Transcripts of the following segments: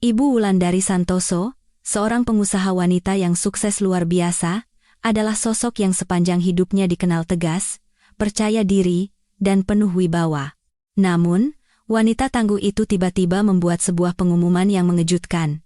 Ibu Wulandari Santoso, seorang pengusaha wanita yang sukses luar biasa, adalah sosok yang sepanjang hidupnya dikenal tegas, percaya diri, dan penuh wibawa. Namun, wanita tangguh itu tiba-tiba membuat sebuah pengumuman yang mengejutkan.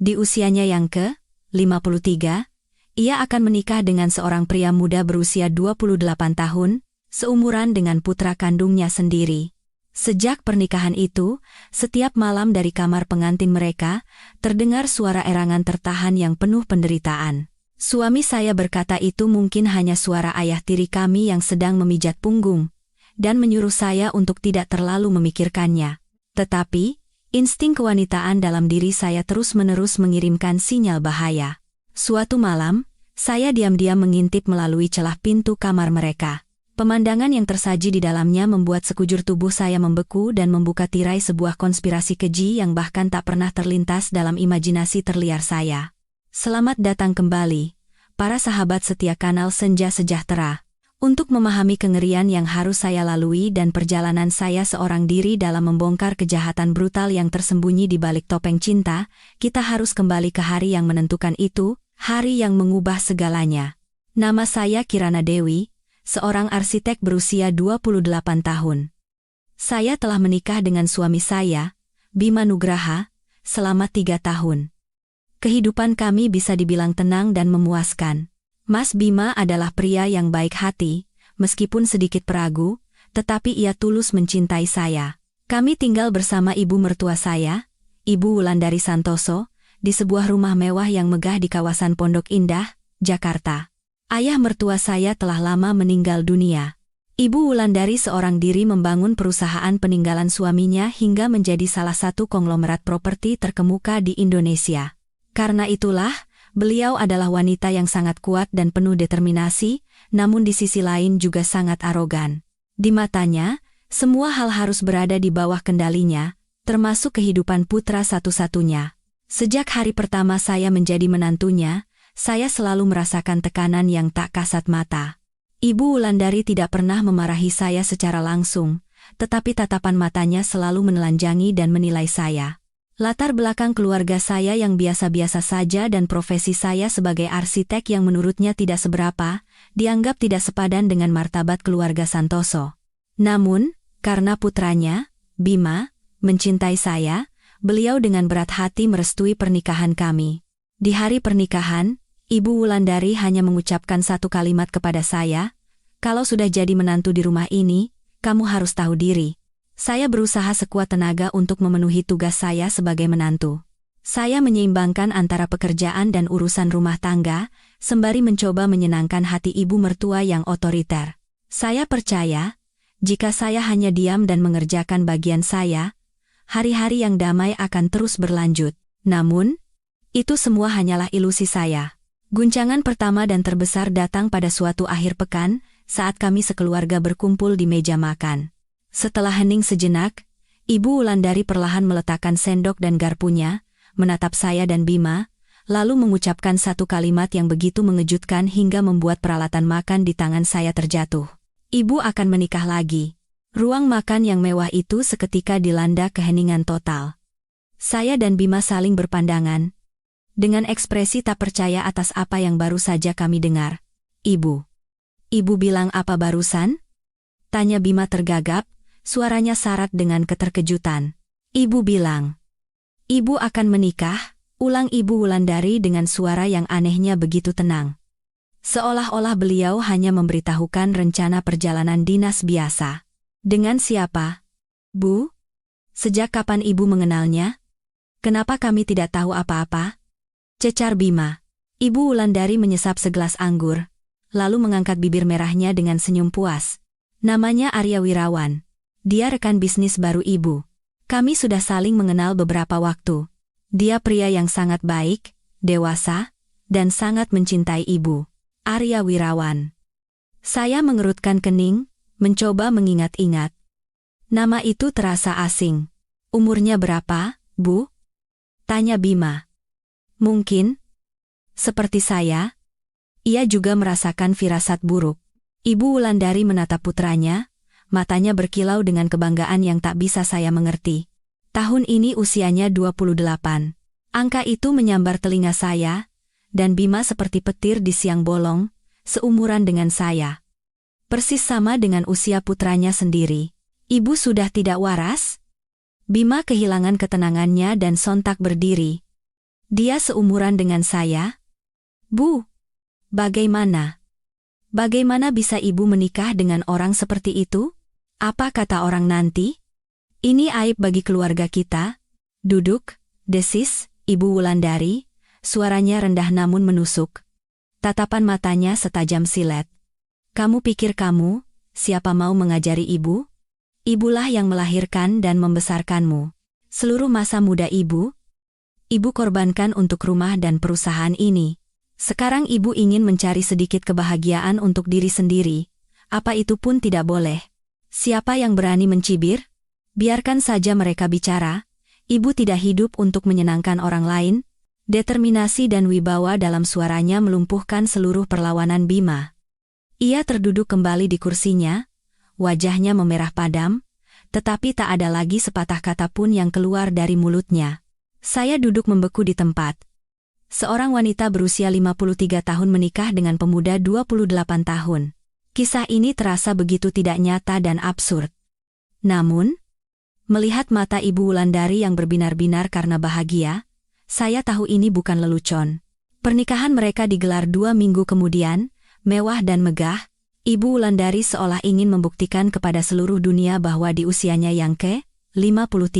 Di usianya yang ke-53, ia akan menikah dengan seorang pria muda berusia 28 tahun, seumuran dengan putra kandungnya sendiri. Sejak pernikahan itu, setiap malam dari kamar pengantin mereka, terdengar suara erangan tertahan yang penuh penderitaan. Suami saya berkata itu mungkin hanya suara ayah tiri kami yang sedang memijat punggung, dan menyuruh saya untuk tidak terlalu memikirkannya. Tetapi, insting kewanitaan dalam diri saya terus-menerus mengirimkan sinyal bahaya. Suatu malam, saya diam-diam mengintip melalui celah pintu kamar mereka. Pemandangan yang tersaji di dalamnya membuat sekujur tubuh saya membeku dan membuka tirai sebuah konspirasi keji yang bahkan tak pernah terlintas dalam imajinasi terliar saya. Selamat datang kembali, para sahabat setia kanal Senja Sejahtera. Untuk memahami kengerian yang harus saya lalui dan perjalanan saya seorang diri dalam membongkar kejahatan brutal yang tersembunyi di balik topeng cinta, kita harus kembali ke hari yang menentukan itu, hari yang mengubah segalanya. Nama saya Kirana Dewi, seorang arsitek berusia 28 tahun. Saya telah menikah dengan suami saya, Bima Nugraha, selama 3 tahun. Kehidupan kami bisa dibilang tenang dan memuaskan. Mas Bima adalah pria yang baik hati, meskipun sedikit peragu, tetapi ia tulus mencintai saya. Kami tinggal bersama ibu mertua saya, Ibu Wulandari Santoso, di sebuah rumah mewah yang megah di kawasan Pondok Indah, Jakarta. Ayah mertua saya telah lama meninggal dunia. Ibu Wulandari seorang diri membangun perusahaan peninggalan suaminya hingga menjadi salah satu konglomerat properti terkemuka di Indonesia. Karena itulah, beliau adalah wanita yang sangat kuat dan penuh determinasi, namun di sisi lain juga sangat arogan. Di matanya, semua hal harus berada di bawah kendalinya, termasuk kehidupan putra satu-satunya. Sejak hari pertama saya menjadi menantunya, saya selalu merasakan tekanan yang tak kasat mata. Ibu Wulandari tidak pernah memarahi saya secara langsung, tetapi tatapan matanya selalu menelanjangi dan menilai saya. Latar belakang keluarga saya yang biasa-biasa saja dan profesi saya sebagai arsitek yang menurutnya tidak seberapa, dianggap tidak sepadan dengan martabat keluarga Santoso. Namun, karena putranya, Bima, mencintai saya, beliau dengan berat hati merestui pernikahan kami. Di hari pernikahan, Ibu Wulandari hanya mengucapkan satu kalimat kepada saya, "Kalau sudah jadi menantu di rumah ini, kamu harus tahu diri." Saya berusaha sekuat tenaga untuk memenuhi tugas saya sebagai menantu. Saya menyeimbangkan antara pekerjaan dan urusan rumah tangga, sembari mencoba menyenangkan hati ibu mertua yang otoriter. Saya percaya, jika saya hanya diam dan mengerjakan bagian saya, hari-hari yang damai akan terus berlanjut. Namun, itu semua hanyalah ilusi saya. Guncangan pertama dan terbesar datang pada suatu akhir pekan, saat kami sekeluarga berkumpul di meja makan. Setelah hening sejenak, Ibu Wulandari perlahan meletakkan sendok dan garpunya, menatap saya dan Bima, lalu mengucapkan satu kalimat yang begitu mengejutkan hingga membuat peralatan makan di tangan saya terjatuh. Ibu akan menikah lagi. Ruang makan yang mewah itu seketika dilanda keheningan total. Saya dan Bima saling berpandangan, dengan ekspresi tak percaya atas apa yang baru saja kami dengar. Ibu bilang apa barusan? Tanya Bima tergagap, suaranya syarat dengan keterkejutan. Ibu bilang, "Ibu akan menikah," ulang Ibu Wulandari dengan suara yang anehnya begitu tenang. Seolah-olah beliau hanya memberitahukan rencana perjalanan dinas biasa. Dengan siapa? Bu? Sejak kapan ibu mengenalnya? Kenapa kami tidak tahu apa-apa? Cecar Bima. Ibu Wulandari menyesap segelas anggur, lalu mengangkat bibir merahnya dengan senyum puas. Namanya Arya Wirawan. Dia rekan bisnis baru ibu. Kami sudah saling mengenal beberapa waktu. Dia pria yang sangat baik, dewasa, dan sangat mencintai ibu. Arya Wirawan. Saya mengerutkan kening, mencoba mengingat-ingat. Nama itu terasa asing. Umurnya berapa, Bu? Tanya Bima. Mungkin, seperti saya, ia juga merasakan firasat buruk. Ibu Wulandari menatap putranya, matanya berkilau dengan kebanggaan yang tak bisa saya mengerti. Tahun ini usianya 28. Angka itu menyambar telinga saya, dan Bima seperti petir di siang bolong, seumuran dengan saya. Persis sama dengan usia putranya sendiri. Ibu sudah tidak waras? Bima kehilangan ketenangannya dan sontak berdiri. Dia seumuran dengan saya? Bu, bagaimana? Bagaimana bisa ibu menikah dengan orang seperti itu? Apa kata orang nanti? Ini aib bagi keluarga kita. Duduk, desis, Ibu Wulandari, suaranya rendah namun menusuk. Tatapan matanya setajam silet. Kamu pikir kamu, siapa mau mengajari ibu? Ibulah yang melahirkan dan membesarkanmu. Seluruh masa muda ibu korbankan untuk rumah dan perusahaan ini. Sekarang ibu ingin mencari sedikit kebahagiaan untuk diri sendiri. Apa itu pun tidak boleh. Siapa yang berani mencibir? Biarkan saja mereka bicara. Ibu tidak hidup untuk menyenangkan orang lain. Determinasi dan wibawa dalam suaranya melumpuhkan seluruh perlawanan Bima. Ia terduduk kembali di kursinya, wajahnya memerah padam, tetapi tak ada lagi sepatah kata pun yang keluar dari mulutnya. Saya duduk membeku di tempat. Seorang wanita berusia 53 tahun menikah dengan pemuda 28 tahun. Kisah ini terasa begitu tidak nyata dan absurd. Namun, melihat mata Ibu Wulandari yang berbinar-binar karena bahagia, saya tahu ini bukan lelucon. Pernikahan mereka digelar 2 minggu kemudian, mewah dan megah. Ibu Wulandari seolah ingin membuktikan kepada seluruh dunia bahwa di usianya yang ke-53,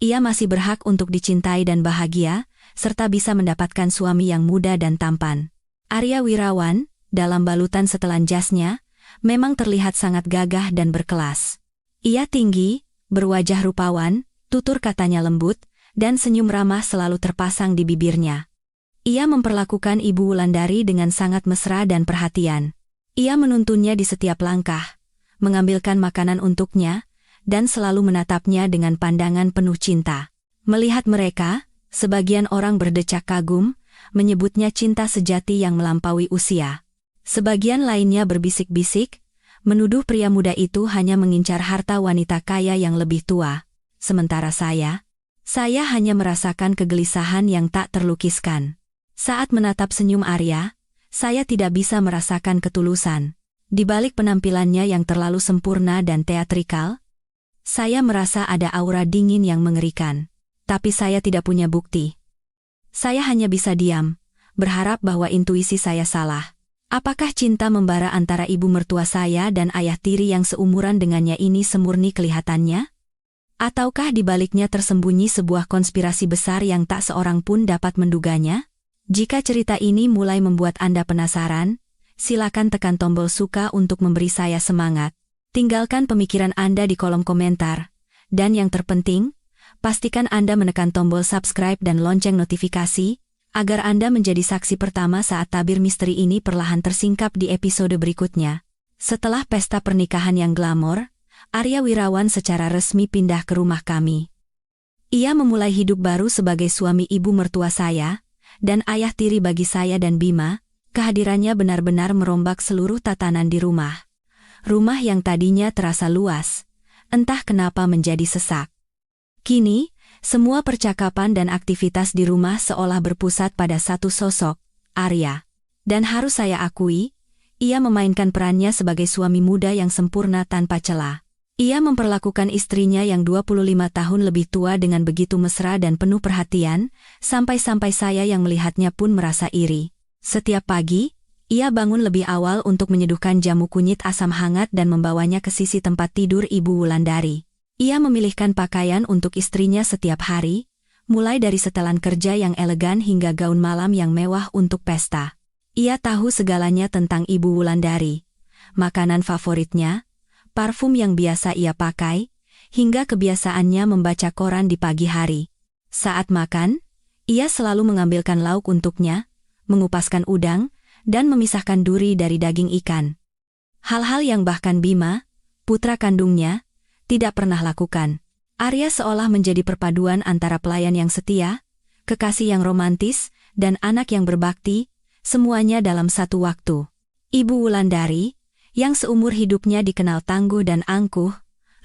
ia masih berhak untuk dicintai dan bahagia, serta bisa mendapatkan suami yang muda dan tampan. Arya Wirawan, dalam balutan setelan jasnya, memang terlihat sangat gagah dan berkelas. Ia tinggi, berwajah rupawan, tutur katanya lembut, dan senyum ramah selalu terpasang di bibirnya. Ia memperlakukan Ibu Wulandari dengan sangat mesra dan perhatian. Ia menuntunnya di setiap langkah, mengambilkan makanan untuknya, dan selalu menatapnya dengan pandangan penuh cinta. Melihat mereka, sebagian orang berdecak kagum, menyebutnya cinta sejati yang melampaui usia. Sebagian lainnya berbisik-bisik, menuduh pria muda itu hanya mengincar harta wanita kaya yang lebih tua. Sementara saya hanya merasakan kegelisahan yang tak terlukiskan. Saat menatap senyum Arya, saya tidak bisa merasakan ketulusan. Di balik penampilannya yang terlalu sempurna dan teatrikal, saya merasa ada aura dingin yang mengerikan. Tapi saya tidak punya bukti. Saya hanya bisa diam, berharap bahwa intuisi saya salah. Apakah cinta membara antara ibu mertua saya dan ayah tiri yang seumuran dengannya ini semurni kelihatannya? Ataukah di baliknya tersembunyi sebuah konspirasi besar yang tak seorang pun dapat menduganya? Jika cerita ini mulai membuat Anda penasaran, silakan tekan tombol suka untuk memberi saya semangat. Tinggalkan pemikiran Anda di kolom komentar. Dan yang terpenting, pastikan Anda menekan tombol subscribe dan lonceng notifikasi, agar Anda menjadi saksi pertama saat tabir misteri ini perlahan tersingkap di episode berikutnya. Setelah pesta pernikahan yang glamor, Arya Wirawan secara resmi pindah ke rumah kami. Ia memulai hidup baru sebagai suami ibu mertua saya, dan ayah tiri bagi saya dan Bima. Kehadirannya benar-benar merombak seluruh tatanan di rumah. Rumah yang tadinya terasa luas, entah kenapa menjadi sesak. Kini, semua percakapan dan aktivitas di rumah seolah berpusat pada satu sosok, Arya. Dan harus saya akui, ia memainkan perannya sebagai suami muda yang sempurna tanpa celah. Ia memperlakukan istrinya yang 25 tahun lebih tua dengan begitu mesra dan penuh perhatian, sampai-sampai saya yang melihatnya pun merasa iri. Setiap pagi, ia bangun lebih awal untuk menyeduhkan jamu kunyit asam hangat dan membawanya ke sisi tempat tidur Ibu Wulandari. Ia memilihkan pakaian untuk istrinya setiap hari, mulai dari setelan kerja yang elegan hingga gaun malam yang mewah untuk pesta. Ia tahu segalanya tentang Ibu Wulandari, makanan favoritnya, parfum yang biasa ia pakai, hingga kebiasaannya membaca koran di pagi hari. Saat makan, ia selalu mengambilkan lauk untuknya, mengupaskan udang, dan memisahkan duri dari daging ikan. Hal-hal yang bahkan Bima, putra kandungnya, tidak pernah lakukan. Arya seolah menjadi perpaduan antara pelayan yang setia, kekasih yang romantis, dan anak yang berbakti, semuanya dalam satu waktu. Ibu Wulandari, yang seumur hidupnya dikenal tangguh dan angkuh,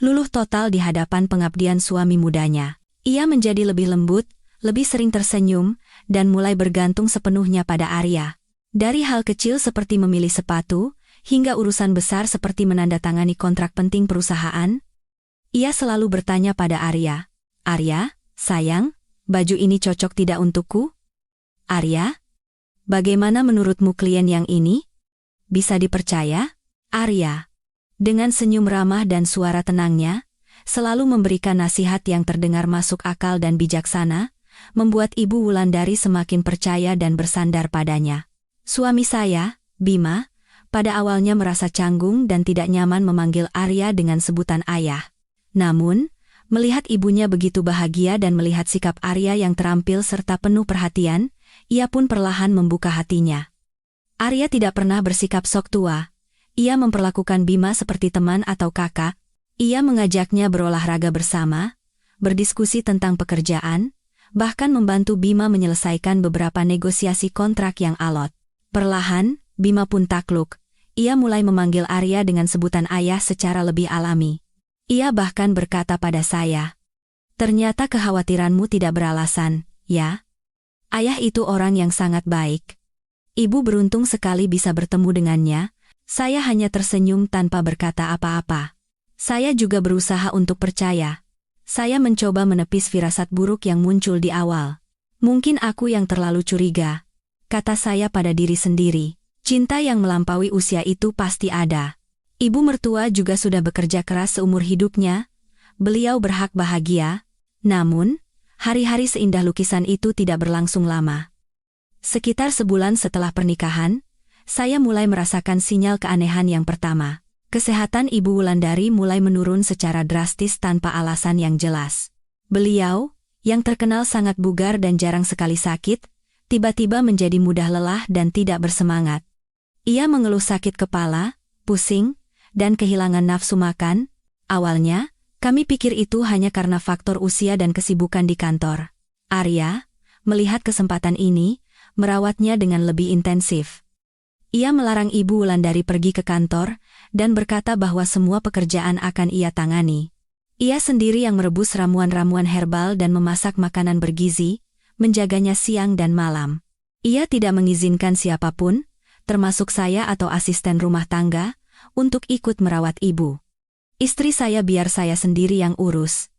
luluh total di hadapan pengabdian suami mudanya. Ia menjadi lebih lembut, lebih sering tersenyum, dan mulai bergantung sepenuhnya pada Arya. Dari hal kecil seperti memilih sepatu, hingga urusan besar seperti menandatangani kontrak penting perusahaan, ia selalu bertanya pada Arya, "Arya, sayang, baju ini cocok tidak untukku? Arya, bagaimana menurutmu klien yang ini? Bisa dipercaya?" Arya, dengan senyum ramah dan suara tenangnya, selalu memberikan nasihat yang terdengar masuk akal dan bijaksana, membuat Ibu Wulandari semakin percaya dan bersandar padanya. Suami saya, Bima, pada awalnya merasa canggung dan tidak nyaman memanggil Arya dengan sebutan ayah. Namun, melihat ibunya begitu bahagia dan melihat sikap Arya yang terampil serta penuh perhatian, ia pun perlahan membuka hatinya. Arya tidak pernah bersikap sok tua. Ia memperlakukan Bima seperti teman atau kakak. Ia mengajaknya berolahraga bersama, berdiskusi tentang pekerjaan, bahkan membantu Bima menyelesaikan beberapa negosiasi kontrak yang alot. Perlahan, Bima pun takluk. Ia mulai memanggil Arya dengan sebutan ayah secara lebih alami. Ia bahkan berkata pada saya, "Ternyata kekhawatiranmu tidak beralasan, ya? Ayah itu orang yang sangat baik." Ibu beruntung sekali bisa bertemu dengannya. Saya hanya tersenyum tanpa berkata apa-apa. Saya juga berusaha untuk percaya. Saya mencoba menepis firasat buruk yang muncul di awal. Mungkin aku yang terlalu curiga, kata saya pada diri sendiri. Cinta yang melampaui usia itu pasti ada. Ibu mertua juga sudah bekerja keras seumur hidupnya. Beliau berhak bahagia. Namun, hari-hari seindah lukisan itu tidak berlangsung lama. Sekitar sebulan setelah pernikahan, saya mulai merasakan sinyal keanehan yang pertama. Kesehatan Ibu Wulandari mulai menurun secara drastis tanpa alasan yang jelas. Beliau, yang terkenal sangat bugar dan jarang sekali sakit, tiba-tiba menjadi mudah lelah dan tidak bersemangat. Ia mengeluh sakit kepala, pusing, dan kehilangan nafsu makan. Awalnya, kami pikir itu hanya karena faktor usia dan kesibukan di kantor. Arya, melihat kesempatan ini, merawatnya dengan lebih intensif. Ia melarang Ibu Wulandari pergi ke kantor, dan berkata bahwa semua pekerjaan akan ia tangani. Ia sendiri yang merebus ramuan-ramuan herbal dan memasak makanan bergizi, menjaganya siang dan malam. Ia tidak mengizinkan siapapun, termasuk saya atau asisten rumah tangga, untuk ikut merawat ibu. "Istri saya biar saya sendiri yang urus.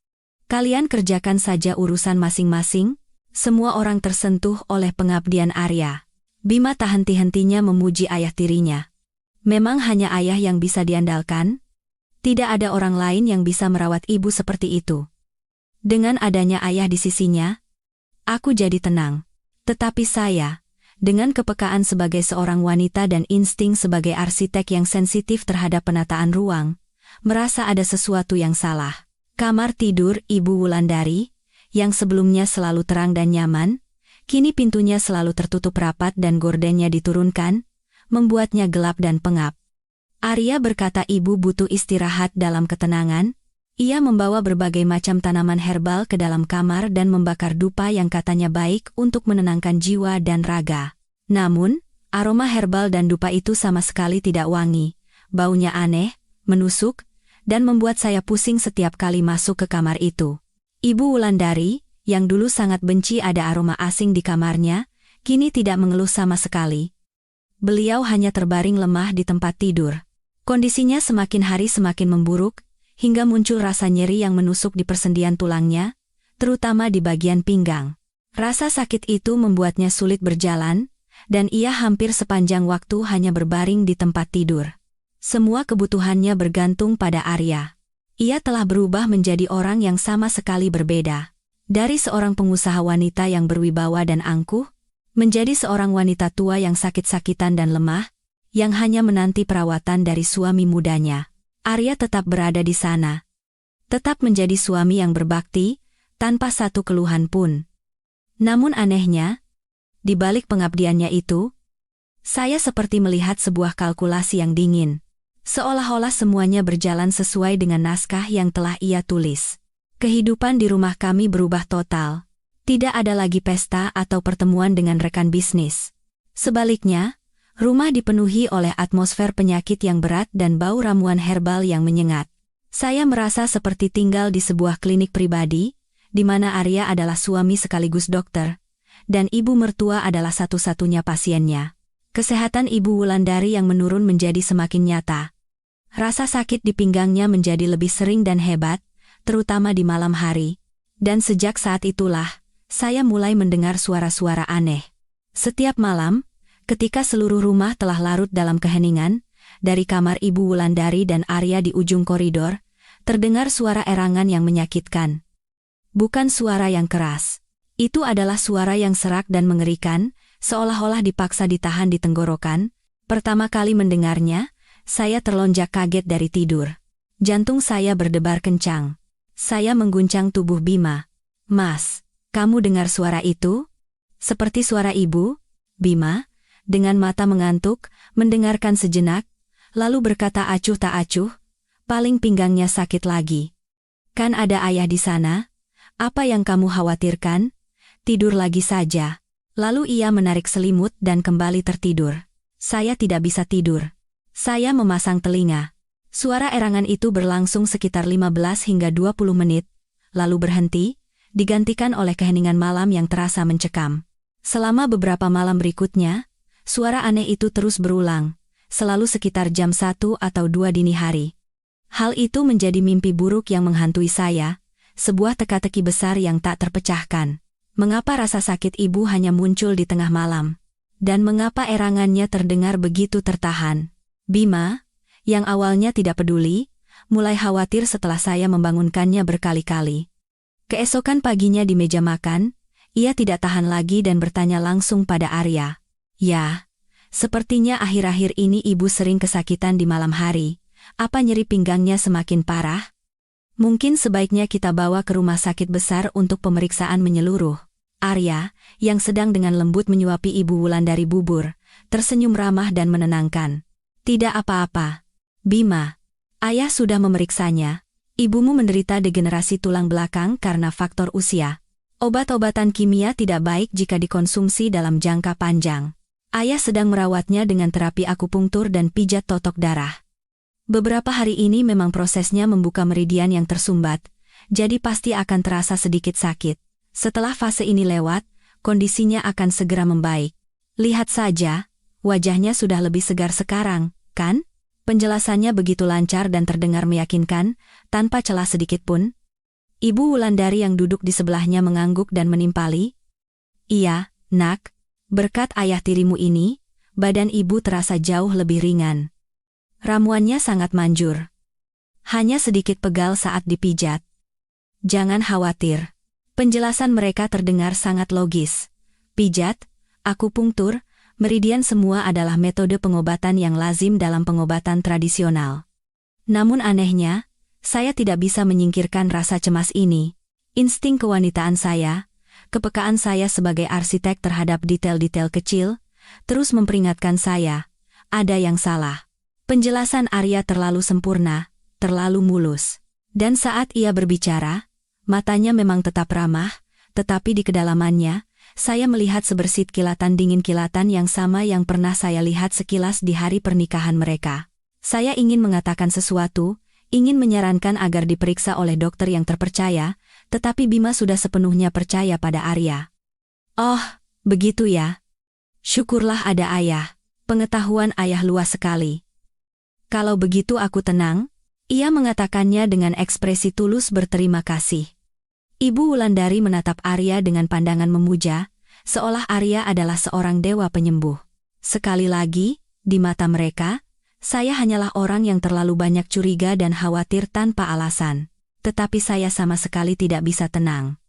Kalian kerjakan saja urusan masing-masing." Semua orang tersentuh oleh pengabdian Arya. Bima tak henti-hentinya memuji ayah tirinya. Memang hanya ayah yang bisa diandalkan? Tidak ada orang lain yang bisa merawat ibu seperti itu. Dengan adanya ayah di sisinya, aku jadi tenang. Tetapi saya, dengan kepekaan sebagai seorang wanita dan insting sebagai arsitek yang sensitif terhadap penataan ruang, merasa ada sesuatu yang salah. Kamar tidur Ibu Wulandari, yang sebelumnya selalu terang dan nyaman, kini pintunya selalu tertutup rapat dan gordennya diturunkan, membuatnya gelap dan pengap. Arya berkata ibu butuh istirahat dalam ketenangan. Ia membawa berbagai macam tanaman herbal ke dalam kamar dan membakar dupa yang katanya baik untuk menenangkan jiwa dan raga. Namun, aroma herbal dan dupa itu sama sekali tidak wangi, baunya aneh, menusuk, dan membuat saya pusing setiap kali masuk ke kamar itu. Ibu Wulandari, yang dulu sangat benci ada aroma asing di kamarnya, kini tidak mengeluh sama sekali. Beliau hanya terbaring lemah di tempat tidur. Kondisinya semakin hari semakin memburuk, hingga muncul rasa nyeri yang menusuk di persendian tulangnya, terutama di bagian pinggang. Rasa sakit itu membuatnya sulit berjalan, dan ia hampir sepanjang waktu hanya berbaring di tempat tidur. Semua kebutuhannya bergantung pada Arya. Ia telah berubah menjadi orang yang sama sekali berbeda. Dari seorang pengusaha wanita yang berwibawa dan angkuh, menjadi seorang wanita tua yang sakit-sakitan dan lemah, yang hanya menanti perawatan dari suami mudanya. Arya tetap berada di sana. Tetap menjadi suami yang berbakti, tanpa satu keluhan pun. Namun anehnya, di balik pengabdiannya itu, saya seperti melihat sebuah kalkulasi yang dingin. Seolah-olah semuanya berjalan sesuai dengan naskah yang telah ia tulis. Kehidupan di rumah kami berubah total. Tidak ada lagi pesta atau pertemuan dengan rekan bisnis. Sebaliknya, rumah dipenuhi oleh atmosfer penyakit yang berat dan bau ramuan herbal yang menyengat. Saya merasa seperti tinggal di sebuah klinik pribadi, di mana Arya adalah suami sekaligus dokter, dan ibu mertua adalah satu-satunya pasiennya. Kesehatan Ibu Wulandari yang menurun menjadi semakin nyata. Rasa sakit di pinggangnya menjadi lebih sering dan hebat, terutama di malam hari. Dan sejak saat itulah, saya mulai mendengar suara-suara aneh. Setiap malam, ketika seluruh rumah telah larut dalam keheningan, dari kamar Ibu Wulandari dan Arya di ujung koridor, terdengar suara erangan yang menyakitkan. Bukan suara yang keras. Itu adalah suara yang serak dan mengerikan, seolah-olah dipaksa ditahan di tenggorokan. Pertama kali mendengarnya, saya terlonjak kaget dari tidur. Jantung saya berdebar kencang. Saya mengguncang tubuh Bima. "Mas, kamu dengar suara itu? Seperti suara ibu?" Bima, dengan mata mengantuk, mendengarkan sejenak, lalu berkata acuh tak acuh, "Paling pinggangnya sakit lagi. Kan ada ayah di sana? Apa yang kamu khawatirkan? Tidur lagi saja." Lalu ia menarik selimut dan kembali tertidur. Saya tidak bisa tidur. Saya memasang telinga. Suara erangan itu berlangsung sekitar 15 hingga 20 menit, lalu berhenti, digantikan oleh keheningan malam yang terasa mencekam. Selama beberapa malam berikutnya, suara aneh itu terus berulang, selalu sekitar jam 1 atau 2 dini hari. Hal itu menjadi mimpi buruk yang menghantui saya, sebuah teka-teki besar yang tak terpecahkan. Mengapa rasa sakit ibu hanya muncul di tengah malam? Dan mengapa erangannya terdengar begitu tertahan? Bima, yang awalnya tidak peduli, mulai khawatir setelah saya membangunkannya berkali-kali. Keesokan paginya di meja makan, ia tidak tahan lagi dan bertanya langsung pada Arya. "Ya, sepertinya akhir-akhir ini ibu sering kesakitan di malam hari. Apa nyeri pinggangnya semakin parah? Mungkin sebaiknya kita bawa ke rumah sakit besar untuk pemeriksaan menyeluruh." Arya, yang sedang dengan lembut menyuapi Ibu Wulandari bubur, tersenyum ramah dan menenangkan. "Tidak apa-apa, Bima. Ayah sudah memeriksanya. Ibumu menderita degenerasi tulang belakang karena faktor usia. Obat-obatan kimia tidak baik jika dikonsumsi dalam jangka panjang. Ayah sedang merawatnya dengan terapi akupunktur dan pijat totok darah. Beberapa hari ini memang prosesnya membuka meridian yang tersumbat, jadi pasti akan terasa sedikit sakit. Setelah fase ini lewat, kondisinya akan segera membaik. Lihat saja, wajahnya sudah lebih segar sekarang, kan?" Penjelasannya begitu lancar dan terdengar meyakinkan, tanpa celah sedikit pun. Ibu Wulandari yang duduk di sebelahnya mengangguk dan menimpali. "Iya, nak, berkat ayah tirimu ini, badan ibu terasa jauh lebih ringan. Ramuannya sangat manjur. Hanya sedikit pegal saat dipijat. Jangan khawatir." Penjelasan mereka terdengar sangat logis. Pijat, akupunktur, meridian semua adalah metode pengobatan yang lazim dalam pengobatan tradisional. Namun anehnya, saya tidak bisa menyingkirkan rasa cemas ini. Insting kewanitaan saya, kepekaan saya sebagai arsitek terhadap detail-detail kecil, terus memperingatkan saya, ada yang salah. Penjelasan Arya terlalu sempurna, terlalu mulus. Dan saat ia berbicara, matanya memang tetap ramah, tetapi di kedalamannya, saya melihat sebersit kilatan dingin, kilatan yang sama yang pernah saya lihat sekilas di hari pernikahan mereka. Saya ingin mengatakan sesuatu, ingin menyarankan agar diperiksa oleh dokter yang terpercaya, tetapi Bima sudah sepenuhnya percaya pada Arya. "Oh, begitu ya. Syukurlah ada ayah. Pengetahuan ayah luas sekali. Kalau begitu aku tenang," ia mengatakannya dengan ekspresi tulus berterima kasih. Ibu Wulandari menatap Arya dengan pandangan memuja, seolah Arya adalah seorang dewa penyembuh. Sekali lagi, di mata mereka, saya hanyalah orang yang terlalu banyak curiga dan khawatir tanpa alasan. Tetapi saya sama sekali tidak bisa tenang.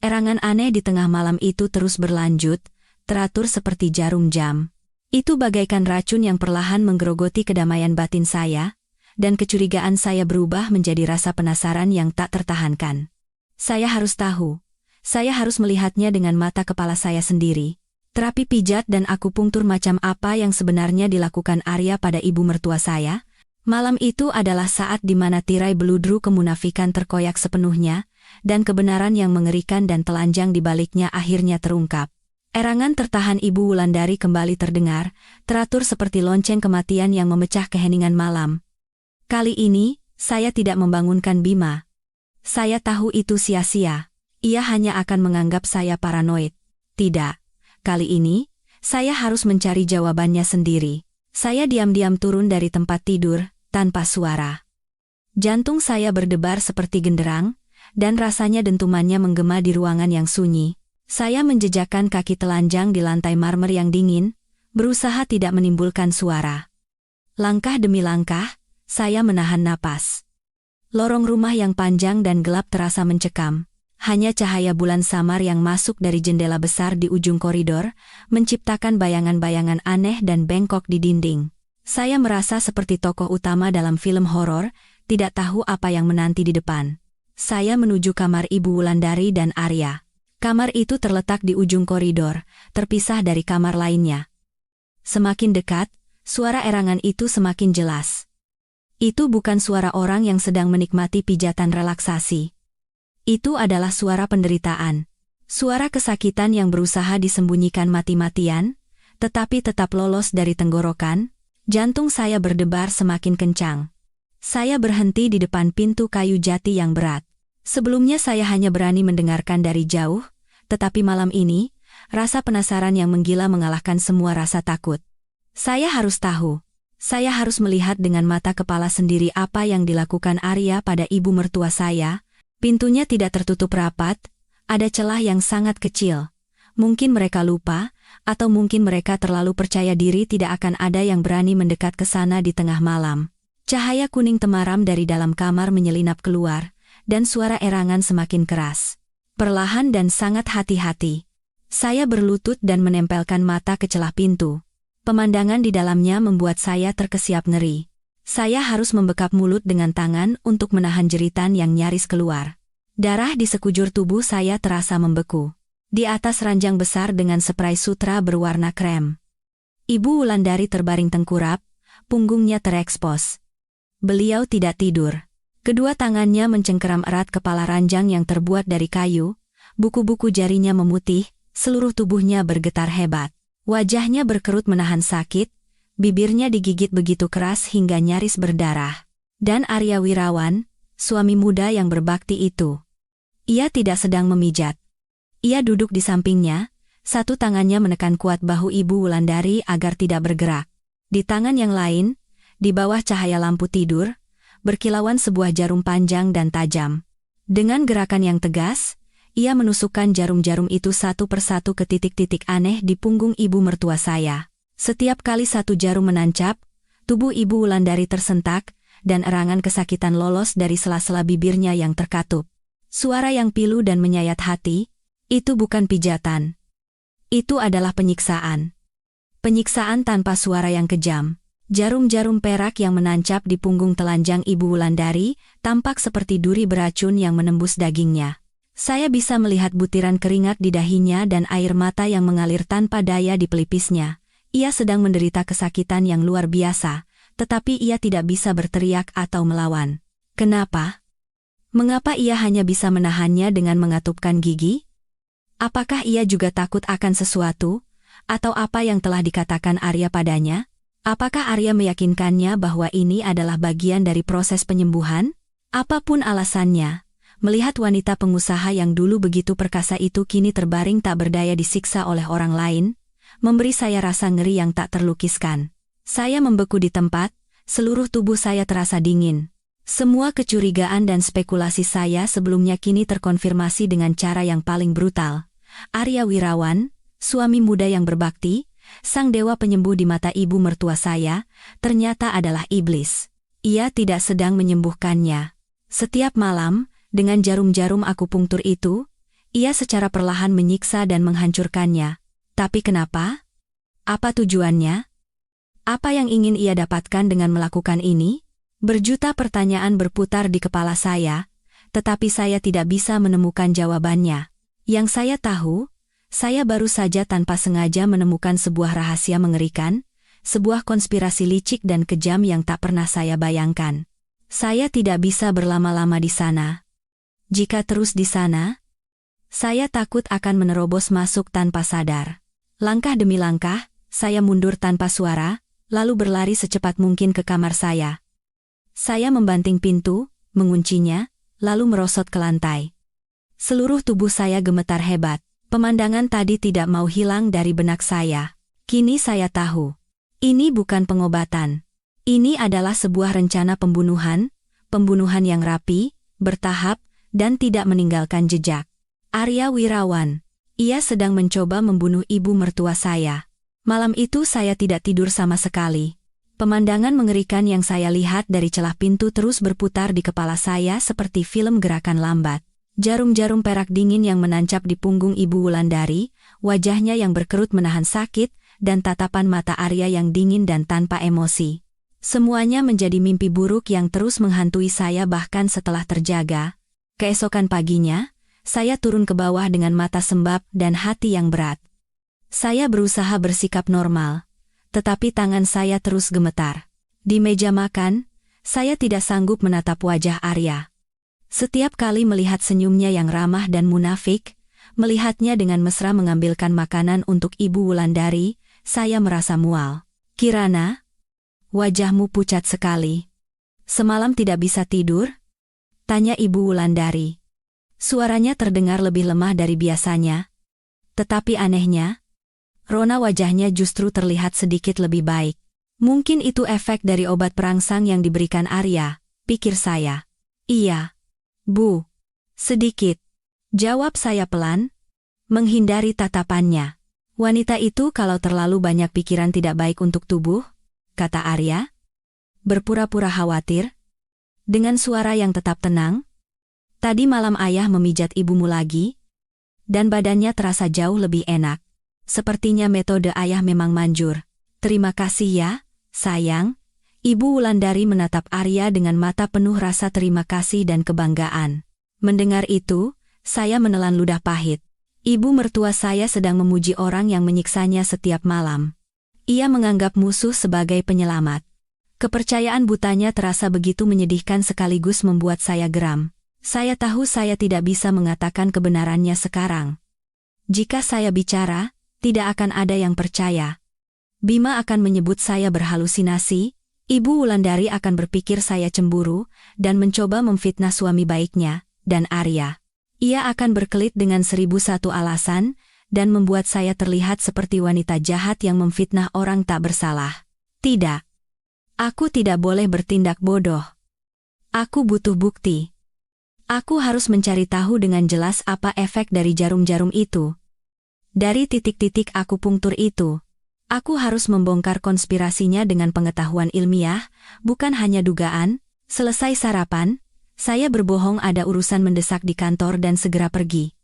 Erangan aneh di tengah malam itu terus berlanjut, teratur seperti jarum jam. Itu bagaikan racun yang perlahan menggerogoti kedamaian batin saya, dan kecurigaan saya berubah menjadi rasa penasaran yang tak tertahankan. Saya harus tahu. Saya harus melihatnya dengan mata kepala saya sendiri. Terapi pijat dan akupunktur macam apa yang sebenarnya dilakukan Arya pada ibu mertua saya? Malam itu adalah saat di mana tirai beludru kemunafikan terkoyak sepenuhnya, dan kebenaran yang mengerikan dan telanjang di baliknya akhirnya terungkap. Erangan tertahan Ibu Wulandari kembali terdengar, teratur seperti lonceng kematian yang memecah keheningan malam. Kali ini, Saya tidak membangunkan Bima. Saya tahu itu sia-sia. Ia hanya akan menganggap saya paranoid. Tidak. Kali ini, saya harus mencari jawabannya sendiri. Saya diam-diam turun dari tempat tidur, tanpa suara. Jantung saya berdebar seperti genderang, dan rasanya dentumannya menggema di ruangan yang sunyi. Saya menjejakkan kaki telanjang di lantai marmer yang dingin, berusaha tidak menimbulkan suara. Langkah demi langkah, saya menahan napas. Lorong rumah yang panjang dan gelap terasa mencekam. Hanya cahaya bulan samar yang masuk dari jendela besar di ujung koridor, menciptakan bayangan-bayangan aneh dan bengkok di dinding. Saya merasa seperti tokoh utama dalam film horor, tidak tahu apa yang menanti di depan. Saya menuju kamar Ibu Wulandari dan Arya. Kamar itu terletak di ujung koridor, terpisah dari kamar lainnya. Semakin dekat, suara erangan itu semakin jelas. Itu bukan suara orang yang sedang menikmati pijatan relaksasi. Itu adalah suara penderitaan. Suara kesakitan yang berusaha disembunyikan mati-matian, tetapi tetap lolos dari tenggorokan. Jantung saya berdebar semakin kencang. Saya berhenti di depan pintu kayu jati yang berat. Sebelumnya saya hanya berani mendengarkan dari jauh, tetapi malam ini, rasa penasaran yang menggila mengalahkan semua rasa takut. Saya harus tahu. Saya harus melihat dengan mata kepala sendiri apa yang dilakukan Arya pada ibu mertua saya. Pintunya tidak tertutup rapat, ada celah yang sangat kecil. Mungkin mereka lupa, atau mungkin mereka terlalu percaya diri tidak akan ada yang berani mendekat ke sana di tengah malam. Cahaya kuning temaram dari dalam kamar menyelinap keluar, dan suara erangan semakin keras. Perlahan dan sangat hati-hati. Saya berlutut dan menempelkan mata ke celah pintu. Pemandangan di dalamnya membuat saya terkesiap ngeri. Saya harus membekap mulut dengan tangan untuk menahan jeritan yang nyaris keluar. Darah di sekujur tubuh saya terasa membeku. Di atas ranjang besar dengan spray sutra berwarna krem. Ibu Wulandari terbaring tengkurap, punggungnya terekspos. Beliau tidak tidur. Kedua tangannya mencengkeram erat kepala ranjang yang terbuat dari kayu, buku-buku jarinya memutih, seluruh tubuhnya bergetar hebat. Wajahnya berkerut menahan sakit, bibirnya digigit begitu keras hingga nyaris berdarah. Dan Arya Wirawan, suami muda yang berbakti itu. Ia tidak sedang memijat. Ia duduk di sampingnya, satu tangannya menekan kuat bahu Ibu Wulandari agar tidak bergerak. Di tangan yang lain, di bawah cahaya lampu tidur, berkilauan sebuah jarum panjang dan tajam. Dengan gerakan yang tegas, ia menusukkan jarum-jarum itu satu persatu ke titik-titik aneh di punggung ibu mertua saya. Setiap kali satu jarum menancap, tubuh Ibu Wulandari tersentak, dan erangan kesakitan lolos dari sela-sela bibirnya yang terkatup. Suara yang pilu dan menyayat hati, itu bukan pijatan. Itu adalah penyiksaan. Penyiksaan tanpa suara yang kejam. Jarum-jarum perak yang menancap di punggung telanjang Ibu Wulandari tampak seperti duri beracun yang menembus dagingnya. Saya bisa melihat butiran keringat di dahinya dan air mata yang mengalir tanpa daya di pelipisnya. Ia sedang menderita kesakitan yang luar biasa, tetapi ia tidak bisa berteriak atau melawan. Kenapa? Mengapa ia hanya bisa menahannya dengan mengatupkan gigi? Apakah ia juga takut akan sesuatu? Atau apa yang telah dikatakan Arya padanya? Apakah Arya meyakinkannya bahwa ini adalah bagian dari proses penyembuhan? Apapun alasannya, melihat wanita pengusaha yang dulu begitu perkasa itu kini terbaring tak berdaya disiksa oleh orang lain, memberi saya rasa ngeri yang tak terlukiskan. Saya membeku di tempat, seluruh tubuh saya terasa dingin. Semua kecurigaan dan spekulasi saya sebelumnya kini terkonfirmasi dengan cara yang paling brutal. Arya Wirawan, suami muda yang berbakti, sang dewa penyembuh di mata ibu mertua saya, ternyata adalah iblis. Ia tidak sedang menyembuhkannya. Setiap malam, dengan jarum-jarum akupunktur itu, ia secara perlahan menyiksa dan menghancurkannya. Tapi kenapa? Apa tujuannya? Apa yang ingin ia dapatkan dengan melakukan ini? Berjuta pertanyaan berputar di kepala saya, tetapi saya tidak bisa menemukan jawabannya. Yang saya tahu, saya baru saja tanpa sengaja menemukan sebuah rahasia mengerikan, sebuah konspirasi licik dan kejam yang tak pernah saya bayangkan. Saya tidak bisa berlama-lama di sana. Jika terus di sana, saya takut akan menerobos masuk tanpa sadar. Langkah demi langkah, saya mundur tanpa suara, lalu berlari secepat mungkin ke kamar saya. Saya membanting pintu, menguncinya, lalu merosot ke lantai. Seluruh tubuh saya gemetar hebat. Pemandangan tadi tidak mau hilang dari benak saya. Kini saya tahu. Ini bukan pengobatan. Ini adalah sebuah rencana pembunuhan yang rapi, bertahap, dan tidak meninggalkan jejak. Arya Wirawan. Ia sedang mencoba membunuh ibu mertua saya. Malam itu saya tidak tidur sama sekali. Pemandangan mengerikan yang saya lihat dari celah pintu terus berputar di kepala saya seperti film gerakan lambat. Jarum-jarum perak dingin yang menancap di punggung Ibu Wulandari, wajahnya yang berkerut menahan sakit, dan tatapan mata Arya yang dingin dan tanpa emosi. Semuanya menjadi mimpi buruk yang terus menghantui saya bahkan setelah terjaga. Keesokan paginya, saya turun ke bawah dengan mata sembab dan hati yang berat. Saya berusaha bersikap normal, tetapi tangan saya terus gemetar. Di meja makan, saya tidak sanggup menatap wajah Arya. Setiap kali melihat senyumnya yang ramah dan munafik, melihatnya dengan mesra mengambilkan makanan untuk Ibu Wulandari, saya merasa mual. Kirana, wajahmu pucat sekali. Semalam tidak bisa tidur? Tanya Ibu Wulandari. Suaranya terdengar lebih lemah dari biasanya. Tetapi anehnya, rona wajahnya justru terlihat sedikit lebih baik. Mungkin itu efek dari obat perangsang yang diberikan Arya, pikir saya. Iya. Bu, sedikit. Jawab saya pelan, menghindari tatapannya. Wanita itu kalau terlalu banyak pikiran tidak baik untuk tubuh, kata Arya. Berpura-pura khawatir. Dengan suara yang tetap tenang. Tadi malam ayah memijat ibumu lagi, dan badannya terasa jauh lebih enak. Sepertinya metode ayah memang manjur. Terima kasih ya, sayang. Ibu Wulandari menatap Arya dengan mata penuh rasa terima kasih dan kebanggaan. Mendengar itu, saya menelan ludah pahit. Ibu mertua saya sedang memuji orang yang menyiksanya setiap malam. Ia menganggap musuh sebagai penyelamat. Kepercayaan butanya terasa begitu menyedihkan sekaligus membuat saya geram. Saya tahu saya tidak bisa mengatakan kebenarannya sekarang. Jika saya bicara, tidak akan ada yang percaya. Bima akan menyebut saya berhalusinasi. Ibu Wulandari akan berpikir saya cemburu, dan mencoba memfitnah suami baiknya, dan Arya. Ia akan berkelit dengan 1001 alasan, dan membuat saya terlihat seperti wanita jahat yang memfitnah orang tak bersalah. Tidak. Aku tidak boleh bertindak bodoh. Aku butuh bukti. Aku harus mencari tahu dengan jelas apa efek dari jarum-jarum itu. Dari titik-titik akupunktur itu. Aku harus membongkar konspirasinya dengan pengetahuan ilmiah, bukan hanya dugaan. Selesai sarapan, saya berbohong ada urusan mendesak di kantor dan segera pergi.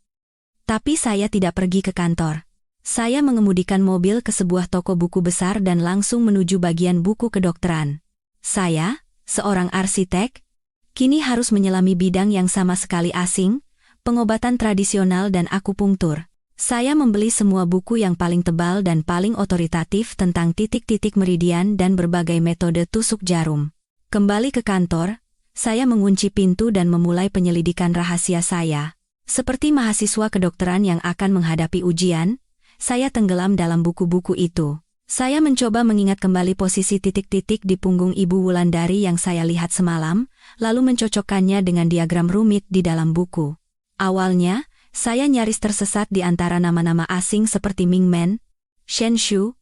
Tapi saya tidak pergi ke kantor. Saya mengemudikan mobil ke sebuah toko buku besar dan langsung menuju bagian buku kedokteran. Saya, seorang arsitek, kini harus menyelami bidang yang sama sekali asing, pengobatan tradisional dan akupunktur. Saya membeli semua buku yang paling tebal dan paling otoritatif tentang titik-titik meridian dan berbagai metode tusuk jarum. Kembali ke kantor, saya mengunci pintu dan memulai penyelidikan rahasia saya. Seperti mahasiswa kedokteran yang akan menghadapi ujian, saya tenggelam dalam buku-buku itu. Saya mencoba mengingat kembali posisi titik-titik di punggung Ibu Wulandari yang saya lihat semalam, lalu mencocokkannya dengan diagram rumit di dalam buku. Awalnya, saya nyaris tersesat di antara nama-nama asing seperti Mingmen, Shenshu,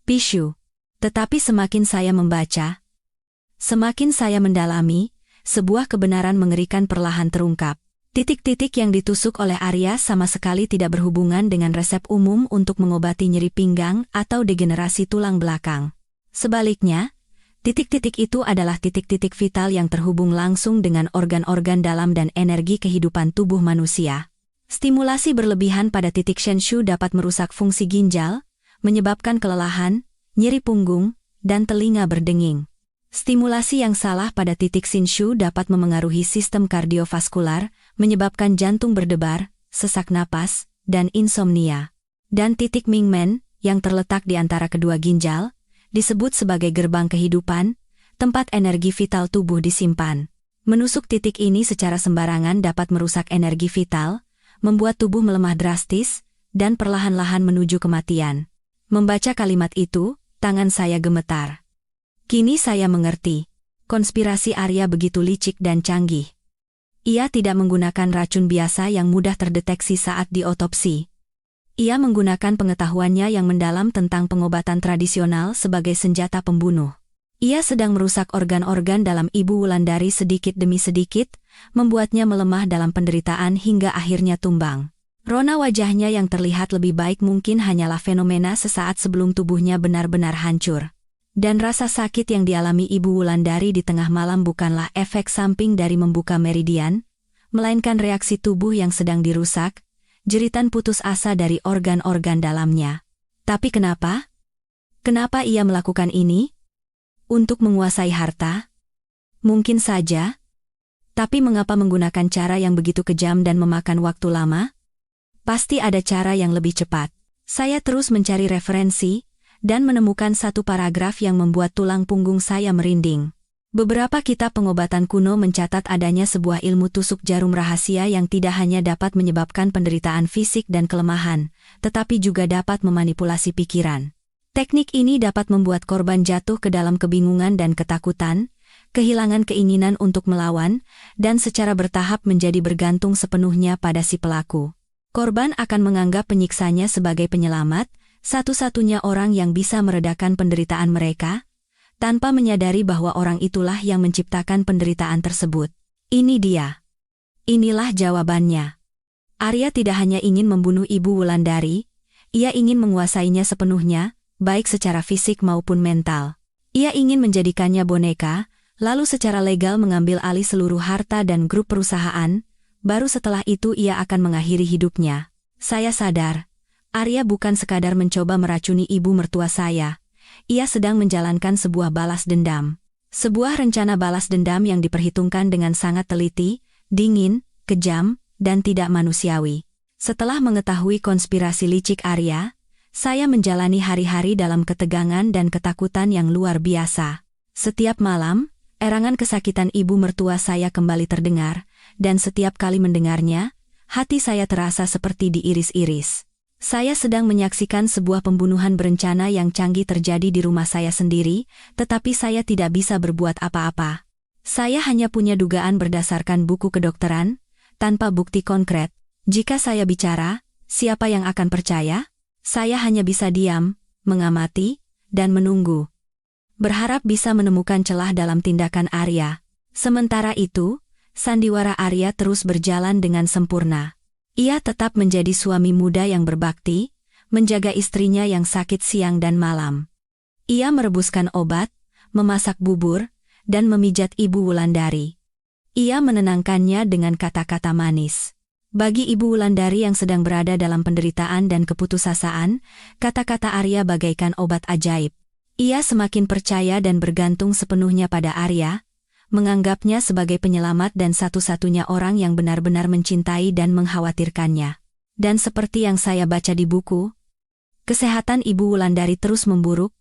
Pishu. Tetapi semakin saya membaca, semakin saya mendalami, sebuah kebenaran mengerikan perlahan terungkap. Titik-titik yang ditusuk oleh Arya sama sekali tidak berhubungan dengan resep umum untuk mengobati nyeri pinggang atau degenerasi tulang belakang. Sebaliknya, titik-titik itu adalah titik-titik vital yang terhubung langsung dengan organ-organ dalam dan energi kehidupan tubuh manusia. Stimulasi berlebihan pada titik Shenshu dapat merusak fungsi ginjal, menyebabkan kelelahan, nyeri punggung, dan telinga berdenging. Stimulasi yang salah pada titik Shinshu dapat memengaruhi sistem kardiovaskular, menyebabkan jantung berdebar, sesak napas, dan insomnia. Dan titik Mingmen, yang terletak di antara kedua ginjal, disebut sebagai gerbang kehidupan, tempat energi vital tubuh disimpan. Menusuk titik ini secara sembarangan dapat merusak energi vital, membuat tubuh melemah drastis, dan perlahan-lahan menuju kematian. Membaca kalimat itu, tangan saya gemetar. Kini saya mengerti. Konspirasi Arya begitu licik dan canggih. Ia tidak menggunakan racun biasa yang mudah terdeteksi saat diotopsi. Ia menggunakan pengetahuannya yang mendalam tentang pengobatan tradisional sebagai senjata pembunuh. Ia sedang merusak organ-organ dalam Ibu Wulandari sedikit demi sedikit, membuatnya melemah dalam penderitaan hingga akhirnya tumbang. Rona wajahnya yang terlihat lebih baik mungkin hanyalah fenomena sesaat sebelum tubuhnya benar-benar hancur. Dan rasa sakit yang dialami Ibu Wulandari di tengah malam bukanlah efek samping dari membuka meridian, melainkan reaksi tubuh yang sedang dirusak, jeritan putus asa dari organ-organ dalamnya. Tapi kenapa? Kenapa ia melakukan ini? Untuk menguasai harta? Mungkin saja. Tapi mengapa menggunakan cara yang begitu kejam dan memakan waktu lama? Pasti ada cara yang lebih cepat. Saya terus mencari referensi, dan menemukan satu paragraf yang membuat tulang punggung saya merinding. Beberapa kitab pengobatan kuno mencatat adanya sebuah ilmu tusuk jarum rahasia yang tidak hanya dapat menyebabkan penderitaan fisik dan kelemahan, tetapi juga dapat memanipulasi pikiran. Teknik ini dapat membuat korban jatuh ke dalam kebingungan dan ketakutan, kehilangan keinginan untuk melawan, dan secara bertahap menjadi bergantung sepenuhnya pada si pelaku. Korban akan menganggap penyiksanya sebagai penyelamat, satu-satunya orang yang bisa meredakan penderitaan mereka, tanpa menyadari bahwa orang itulah yang menciptakan penderitaan tersebut. Ini dia. Inilah jawabannya. Arya tidak hanya ingin membunuh Ibu Wulandari, ia ingin menguasainya sepenuhnya, baik secara fisik maupun mental. Ia ingin menjadikannya boneka, lalu secara legal mengambil alih seluruh harta dan grup perusahaan, baru setelah itu ia akan mengakhiri hidupnya. Saya sadar. Arya bukan sekadar mencoba meracuni ibu mertua saya. Ia sedang menjalankan sebuah balas dendam. Sebuah rencana balas dendam yang diperhitungkan dengan sangat teliti, dingin, kejam, dan tidak manusiawi. Setelah mengetahui konspirasi licik Arya, saya menjalani hari-hari dalam ketegangan dan ketakutan yang luar biasa. Setiap malam, erangan kesakitan ibu mertua saya kembali terdengar, dan setiap kali mendengarnya, hati saya terasa seperti diiris-iris. Saya sedang menyaksikan sebuah pembunuhan berencana yang canggih terjadi di rumah saya sendiri, tetapi saya tidak bisa berbuat apa-apa. Saya hanya punya dugaan berdasarkan buku kedokteran, tanpa bukti konkret. Jika saya bicara, siapa yang akan percaya? Saya hanya bisa diam, mengamati, dan menunggu. Berharap bisa menemukan celah dalam tindakan Arya. Sementara itu, sandiwara Arya terus berjalan dengan sempurna. Ia tetap menjadi suami muda yang berbakti, menjaga istrinya yang sakit siang dan malam. Ia merebuskan obat, memasak bubur, dan memijat Ibu Wulandari. Ia menenangkannya dengan kata-kata manis. Bagi Ibu Wulandari yang sedang berada dalam penderitaan dan keputusasaan, kata-kata Arya bagaikan obat ajaib. Ia semakin percaya dan bergantung sepenuhnya pada Arya, menganggapnya sebagai penyelamat dan satu-satunya orang yang benar-benar mencintai dan mengkhawatirkannya. Dan seperti yang saya baca di buku, kesehatan Ibu Wulandari terus memburuk.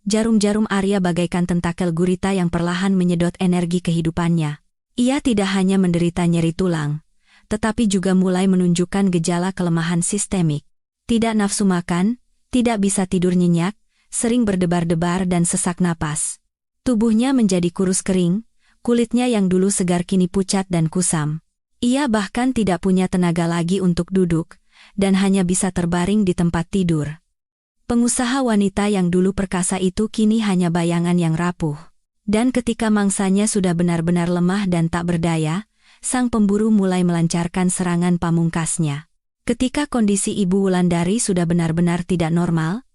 Jarum-jarum Arya bagaikan tentakel gurita yang perlahan menyedot energi kehidupannya. Ia tidak hanya menderita nyeri tulang, tetapi juga mulai menunjukkan gejala kelemahan sistemik. Tidak nafsu makan, tidak bisa tidur nyenyak, sering berdebar-debar dan sesak napas. Tubuhnya menjadi kurus kering, kulitnya yang dulu segar kini pucat dan kusam. Ia bahkan tidak punya tenaga lagi untuk duduk, dan hanya bisa terbaring di tempat tidur. Pengusaha wanita yang dulu perkasa itu kini hanya bayangan yang rapuh. Dan ketika mangsanya sudah benar-benar lemah dan tak berdaya, sang pemburu mulai melancarkan serangan pamungkasnya. Ketika kondisi Ibu Wulandari sudah benar-benar tidak normal,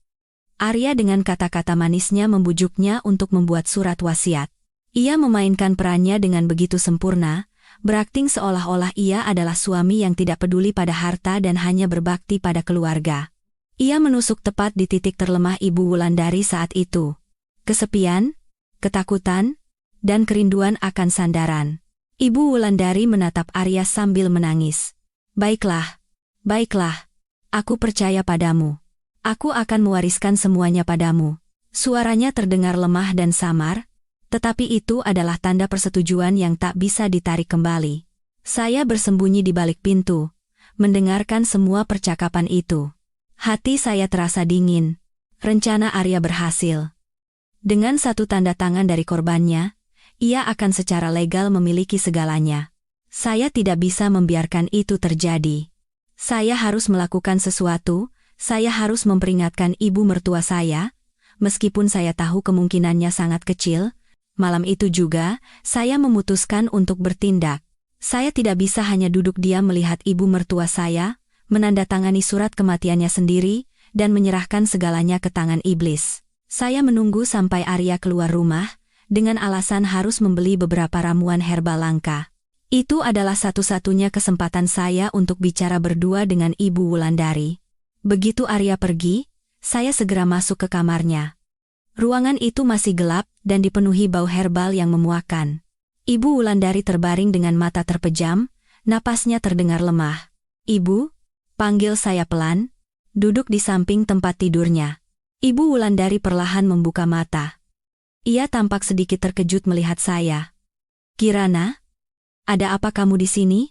Arya dengan kata-kata manisnya membujuknya untuk membuat surat wasiat. Ia memainkan perannya dengan begitu sempurna, berakting seolah-olah ia adalah suami yang tidak peduli pada harta dan hanya berbakti pada keluarga. Ia menusuk tepat di titik terlemah Ibu Wulandari saat itu. Kesepian, ketakutan, dan kerinduan akan sandaran. Ibu Wulandari menatap Arya sambil menangis. Baiklah, baiklah, aku percaya padamu. Aku akan mewariskan semuanya padamu. Suaranya terdengar lemah dan samar, tetapi itu adalah tanda persetujuan yang tak bisa ditarik kembali. Saya bersembunyi di balik pintu, mendengarkan semua percakapan itu. Hati saya terasa dingin. Rencana Arya berhasil. Dengan satu tanda tangan dari korbannya, Ia akan secara legal memiliki segalanya. Saya tidak bisa membiarkan itu terjadi. Saya harus melakukan sesuatu, saya harus memperingatkan ibu mertua saya, meskipun saya tahu kemungkinannya sangat kecil. Malam itu juga, saya memutuskan untuk bertindak. Saya tidak bisa hanya duduk diam melihat ibu mertua saya menandatangani surat kematiannya sendiri dan menyerahkan segalanya ke tangan iblis. Saya menunggu sampai Arya keluar rumah, dengan alasan harus membeli beberapa ramuan herbal langka. Itu adalah satu-satunya kesempatan saya untuk bicara berdua dengan Ibu Wulandari. Begitu Arya pergi, saya segera masuk ke kamarnya. Ruangan itu masih gelap dan dipenuhi bau herbal yang memuakkan. Ibu Wulandari terbaring dengan mata terpejam, napasnya terdengar lemah. "Ibu?" panggil saya pelan, duduk di samping tempat tidurnya. Ibu Wulandari perlahan membuka mata. Ia tampak sedikit terkejut melihat saya. "Kirana? Ada apa kamu di sini?"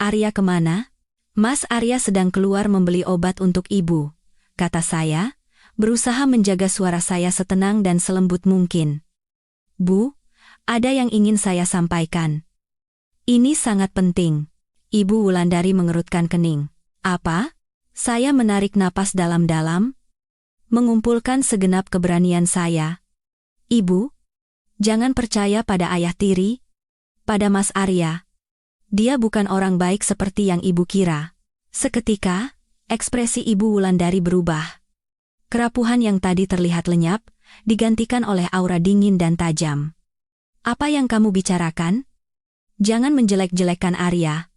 "Arya kemana?" "Mas Arya sedang keluar membeli obat untuk ibu," kata saya, berusaha menjaga suara saya setenang dan selembut mungkin. "Bu, ada yang ingin saya sampaikan. Ini sangat penting." Ibu Wulandari mengerutkan kening. "Apa?" Saya menarik napas dalam-dalam, mengumpulkan segenap keberanian saya. "Ibu, jangan percaya pada ayah tiri, pada Mas Arya. Dia bukan orang baik seperti yang ibu kira." Seketika, ekspresi Ibu Wulandari berubah. Kerapuhan yang tadi terlihat lenyap, digantikan oleh aura dingin dan tajam. "Apa yang kamu bicarakan? Jangan menjelek-jelekkan Arya.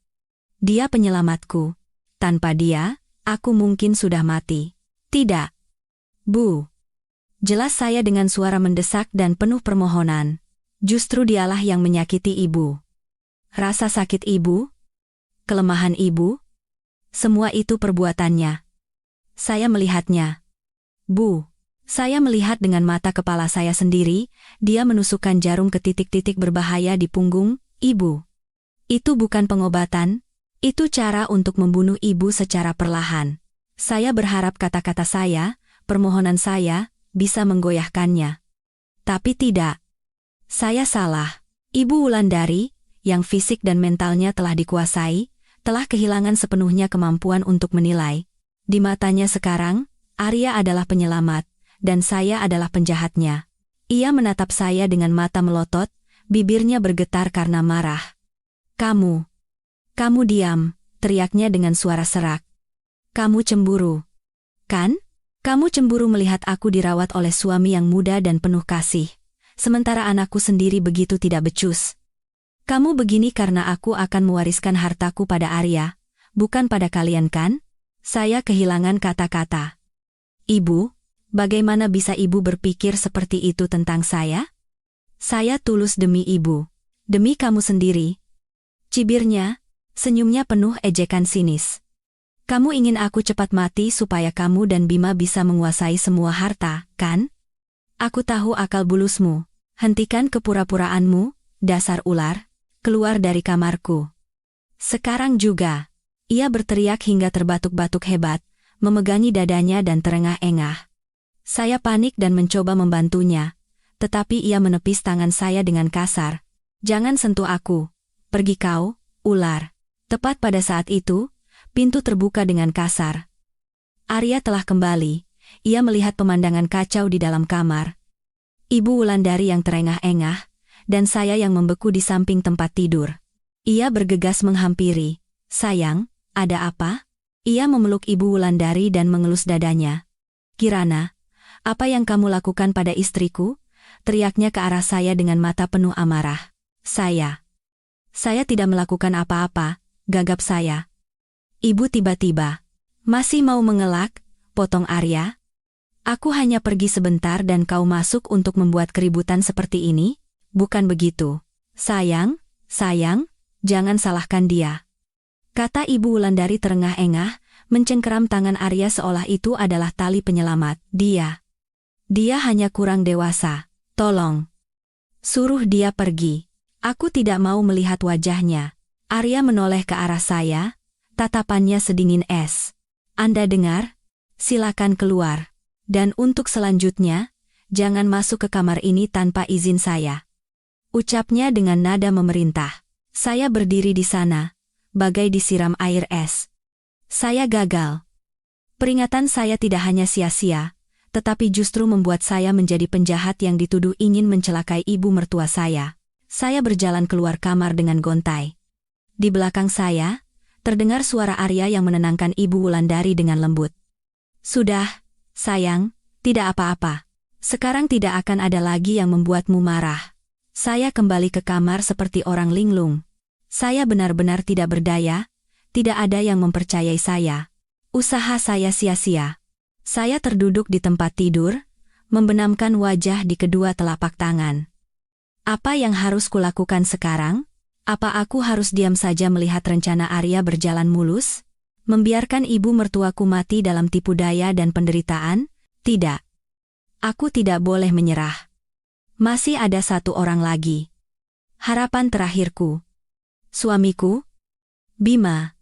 Dia penyelamatku. Tanpa dia, aku mungkin sudah mati." "Tidak, Bu." Jelas saya dengan suara mendesak dan penuh permohonan. "Justru dialah yang menyakiti ibu. Rasa sakit ibu, kelemahan ibu, semua itu perbuatannya. Saya melihatnya. Bu." Saya melihat dengan mata kepala saya sendiri, dia menusukkan jarum ke titik-titik berbahaya di punggung ibu. "Itu bukan pengobatan, itu cara untuk membunuh ibu secara perlahan." Saya berharap kata-kata saya, permohonan saya, bisa menggoyahkannya. Tapi tidak. Saya salah. Ibu Wulandari, yang fisik dan mentalnya telah dikuasai, telah kehilangan sepenuhnya kemampuan untuk menilai. Di matanya sekarang, Arya adalah penyelamat, dan saya adalah penjahatnya. Ia menatap saya dengan mata melotot, bibirnya bergetar karena marah. Kamu diam," teriaknya dengan suara serak. "Kamu cemburu, kan? Kamu cemburu melihat aku dirawat oleh suami yang muda dan penuh kasih, sementara anakku sendiri begitu tidak becus. Kamu begini karena aku akan mewariskan hartaku pada Arya, bukan pada kalian kan?" Saya kehilangan kata-kata. "Ibu, bagaimana bisa ibu berpikir seperti itu tentang saya?" "Saya tulus demi ibu. Demi kamu sendiri." Cibirnya, senyumnya penuh ejekan sinis. "Kamu ingin aku cepat mati supaya kamu dan Bima bisa menguasai semua harta, kan? Aku tahu akal bulusmu. Hentikan kepura-puraanmu, dasar ular. Keluar dari kamarku. Sekarang juga." Ia berteriak hingga terbatuk-batuk hebat, memegangi dadanya dan terengah-engah. Saya panik dan mencoba membantunya, tetapi ia menepis tangan saya dengan kasar. "Jangan sentuh aku. Pergi kau, ular." Tepat pada saat itu, pintu terbuka dengan kasar. Arya telah kembali. Ia melihat pemandangan kacau di dalam kamar. Ibu Wulandari yang terengah-engah, dan saya yang membeku di samping tempat tidur. Ia bergegas menghampiri. "Sayang, ada apa?" Ia memeluk Ibu Wulandari dan mengelus dadanya. "Kirana, apa yang kamu lakukan pada istriku?" teriaknya ke arah saya dengan mata penuh amarah. Saya tidak melakukan apa-apa," gagap saya. Ibu tiba-tiba. "Masih mau mengelak?" potong Arya. "Aku hanya pergi sebentar dan kau masuk untuk membuat keributan seperti ini? Bukan begitu. Sayang, jangan salahkan dia," kata Ibu Wulandari terengah-engah, mencengkeram tangan Arya seolah itu adalah tali penyelamat. Dia hanya kurang dewasa. Tolong. Suruh dia pergi. Aku tidak mau melihat wajahnya." Arya menoleh ke arah saya, tatapannya sedingin es. "Anda dengar? Silakan keluar. Dan untuk selanjutnya, jangan masuk ke kamar ini tanpa izin saya." Ucapnya dengan nada memerintah. Saya berdiri di sana, bagai disiram air es. Saya gagal. Peringatan saya tidak hanya sia-sia, tetapi justru membuat saya menjadi penjahat yang dituduh ingin mencelakai ibu mertua saya. Saya berjalan keluar kamar dengan gontai. Di belakang saya, terdengar suara Arya yang menenangkan Ibu Wulandari dengan lembut. Sudah, sayang, tidak apa-apa. Sekarang tidak akan ada lagi yang membuatmu marah. Saya kembali ke kamar seperti orang linglung. Saya benar-benar tidak berdaya, tidak ada yang mempercayai saya. Usaha saya sia-sia. Saya terduduk di tempat tidur, membenamkan wajah di kedua telapak tangan. Apa yang harus kulakukan sekarang? Apa aku harus diam saja melihat rencana Arya berjalan mulus? Membiarkan ibu mertuaku mati dalam tipu daya dan penderitaan? Tidak. Aku tidak boleh menyerah. Masih ada satu orang lagi. Harapan terakhirku. Suamiku? Bima.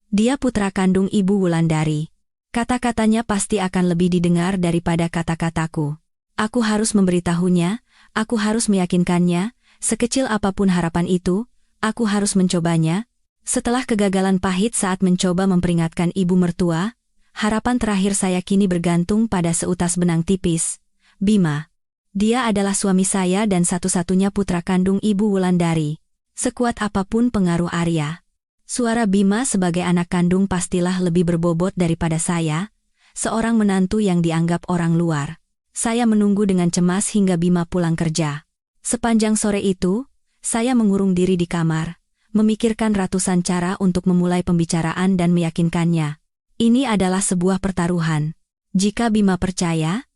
Dia putra kandung Ibu Wulandari. Kata-katanya pasti akan lebih didengar daripada kata-kataku. Aku harus memberitahunya, aku harus meyakinkannya, sekecil apapun harapan itu, aku harus mencobanya. Setelah kegagalan pahit saat mencoba memperingatkan ibu mertua, harapan terakhir saya kini bergantung pada seutas benang tipis. Bima. Dia adalah suami saya dan satu-satunya putra kandung Ibu Wulandari. Sekuat apapun pengaruh Arya, suara Bima sebagai anak kandung pastilah lebih berbobot daripada saya, seorang menantu yang dianggap orang luar. Saya menunggu dengan cemas hingga Bima pulang kerja. Sepanjang sore itu, saya mengurung diri di kamar, memikirkan ratusan cara untuk memulai pembicaraan dan meyakinkannya. Ini adalah sebuah pertaruhan. Jika Bima percaya,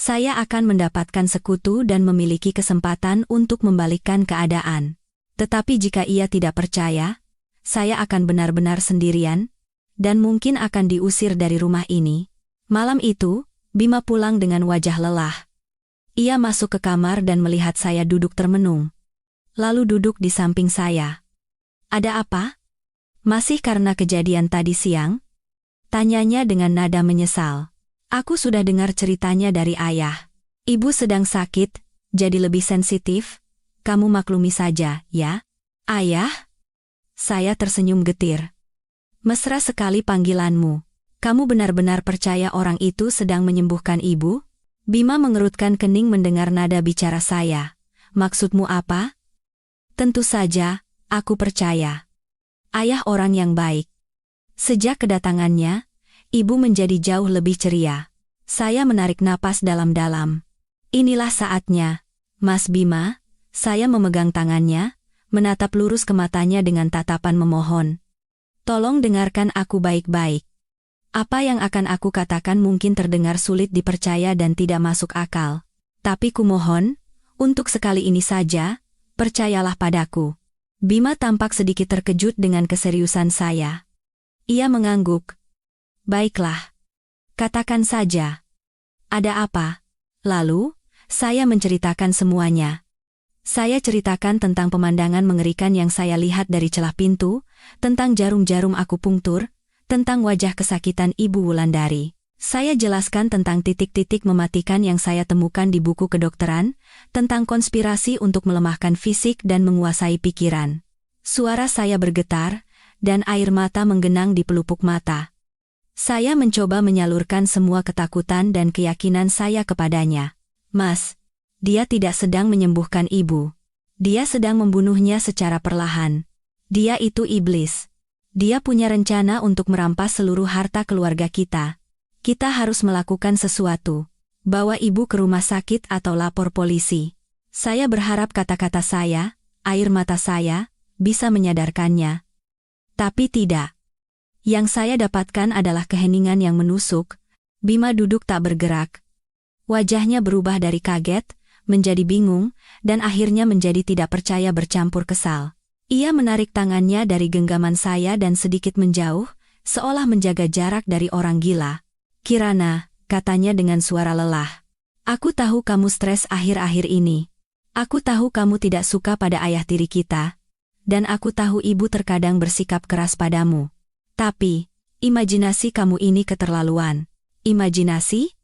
saya akan mendapatkan sekutu dan memiliki kesempatan untuk membalikkan keadaan. Tetapi jika ia tidak percaya, saya akan benar-benar sendirian, dan mungkin akan diusir dari rumah ini. Malam itu, Bima pulang dengan wajah lelah. Ia masuk ke kamar dan melihat saya duduk termenung. Lalu duduk di samping saya. Ada apa? Masih karena kejadian tadi siang? Tanyanya dengan nada menyesal. Aku sudah dengar ceritanya dari ayah. Ibu sedang sakit, jadi lebih sensitif. Kamu maklumi saja, ya? Ayah? Saya tersenyum getir. Mesra sekali panggilanmu. Kamu benar-benar percaya orang itu sedang menyembuhkan ibu? Bima mengerutkan kening mendengar nada bicara saya. Maksudmu apa? Tentu saja, aku percaya. Ayah orang yang baik. Sejak kedatangannya, ibu menjadi jauh lebih ceria. Saya menarik napas dalam-dalam. Inilah saatnya, Mas Bima. Saya memegang tangannya, menatap lurus ke matanya dengan tatapan memohon. Tolong dengarkan aku baik-baik. Apa yang akan aku katakan mungkin terdengar sulit dipercaya dan tidak masuk akal. Tapi kumohon, untuk sekali ini saja, percayalah padaku. Bima tampak sedikit terkejut dengan keseriusan saya. Ia mengangguk. Baiklah. Katakan saja. Ada apa? Lalu, saya menceritakan semuanya. Saya ceritakan tentang pemandangan mengerikan yang saya lihat dari celah pintu, tentang jarum-jarum akupunktur, tentang wajah kesakitan Ibu Wulandari. Saya jelaskan tentang titik-titik mematikan yang saya temukan di buku kedokteran, tentang konspirasi untuk melemahkan fisik dan menguasai pikiran. Suara saya bergetar, dan air mata menggenang di pelupuk mata. Saya mencoba menyalurkan semua ketakutan dan keyakinan saya kepadanya. Mas, dia tidak sedang menyembuhkan ibu. Dia sedang membunuhnya secara perlahan. Dia itu iblis. Dia punya rencana untuk merampas seluruh harta keluarga kita. Kita harus melakukan sesuatu. Bawa ibu ke rumah sakit atau lapor polisi. Saya berharap kata-kata saya, air mata saya, bisa menyadarkannya. Tapi tidak. Yang saya dapatkan adalah keheningan yang menusuk. Bima duduk tak bergerak. Wajahnya berubah dari kaget, menjadi bingung, dan akhirnya menjadi tidak percaya bercampur kesal. Ia menarik tangannya dari genggaman saya dan sedikit menjauh, seolah menjaga jarak dari orang gila. Kirana, katanya dengan suara lelah. Aku tahu kamu stres akhir-akhir ini. Aku tahu kamu tidak suka pada ayah tiri kita. Dan aku tahu ibu terkadang bersikap keras padamu. Tapi, imajinasi kamu ini keterlaluan. Imajinasi?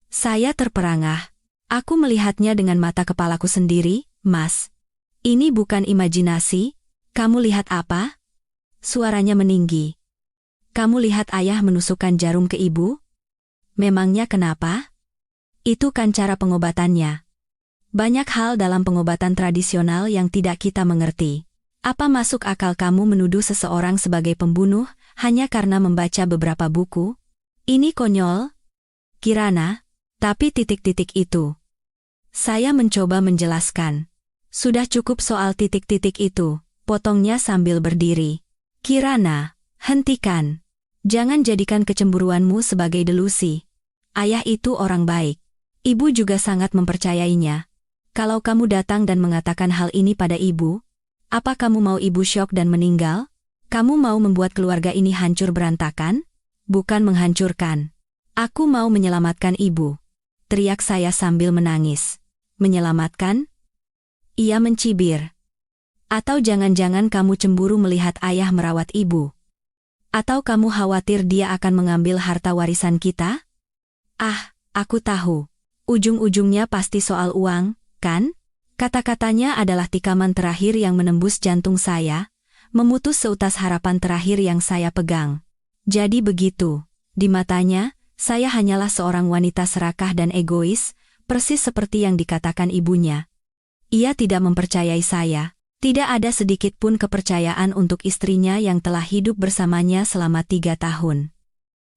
Saya terperangah. Aku melihatnya dengan mata kepalaku sendiri, Mas. Ini bukan imajinasi. Kamu lihat apa? Suaranya meninggi. Kamu lihat ayah menusukkan jarum ke ibu? Memangnya kenapa? Itu kan cara pengobatannya. Banyak hal dalam pengobatan tradisional yang tidak kita mengerti. Apa masuk akal kamu menuduh seseorang sebagai pembunuh hanya karena membaca beberapa buku? Ini konyol, Kirana. Tapi titik-titik itu. Saya mencoba menjelaskan. Sudah cukup soal titik-titik itu, potongnya sambil berdiri. Kirana, hentikan. Jangan jadikan kecemburuanmu sebagai delusi. Ayah itu orang baik. Ibu juga sangat mempercayainya. Kalau kamu datang dan mengatakan hal ini pada ibu, apa kamu mau ibu syok dan meninggal? Kamu mau membuat keluarga ini hancur berantakan? Bukan menghancurkan. Aku mau menyelamatkan ibu. Teriak saya sambil menangis. Menyelamatkan? Ia mencibir. Atau jangan-jangan kamu cemburu melihat ayah merawat ibu? Atau kamu khawatir dia akan mengambil harta warisan kita? Ah, aku tahu. Ujung-ujungnya pasti soal uang, kan? Kata-katanya adalah tikaman terakhir yang menembus jantung saya, memutus seutas harapan terakhir yang saya pegang. Jadi begitu. Di matanya, saya hanyalah seorang wanita serakah dan egois, persis seperti yang dikatakan ibunya. Ia tidak mempercayai saya. Tidak ada sedikit pun kepercayaan untuk istrinya yang telah hidup bersamanya selama 3 tahun.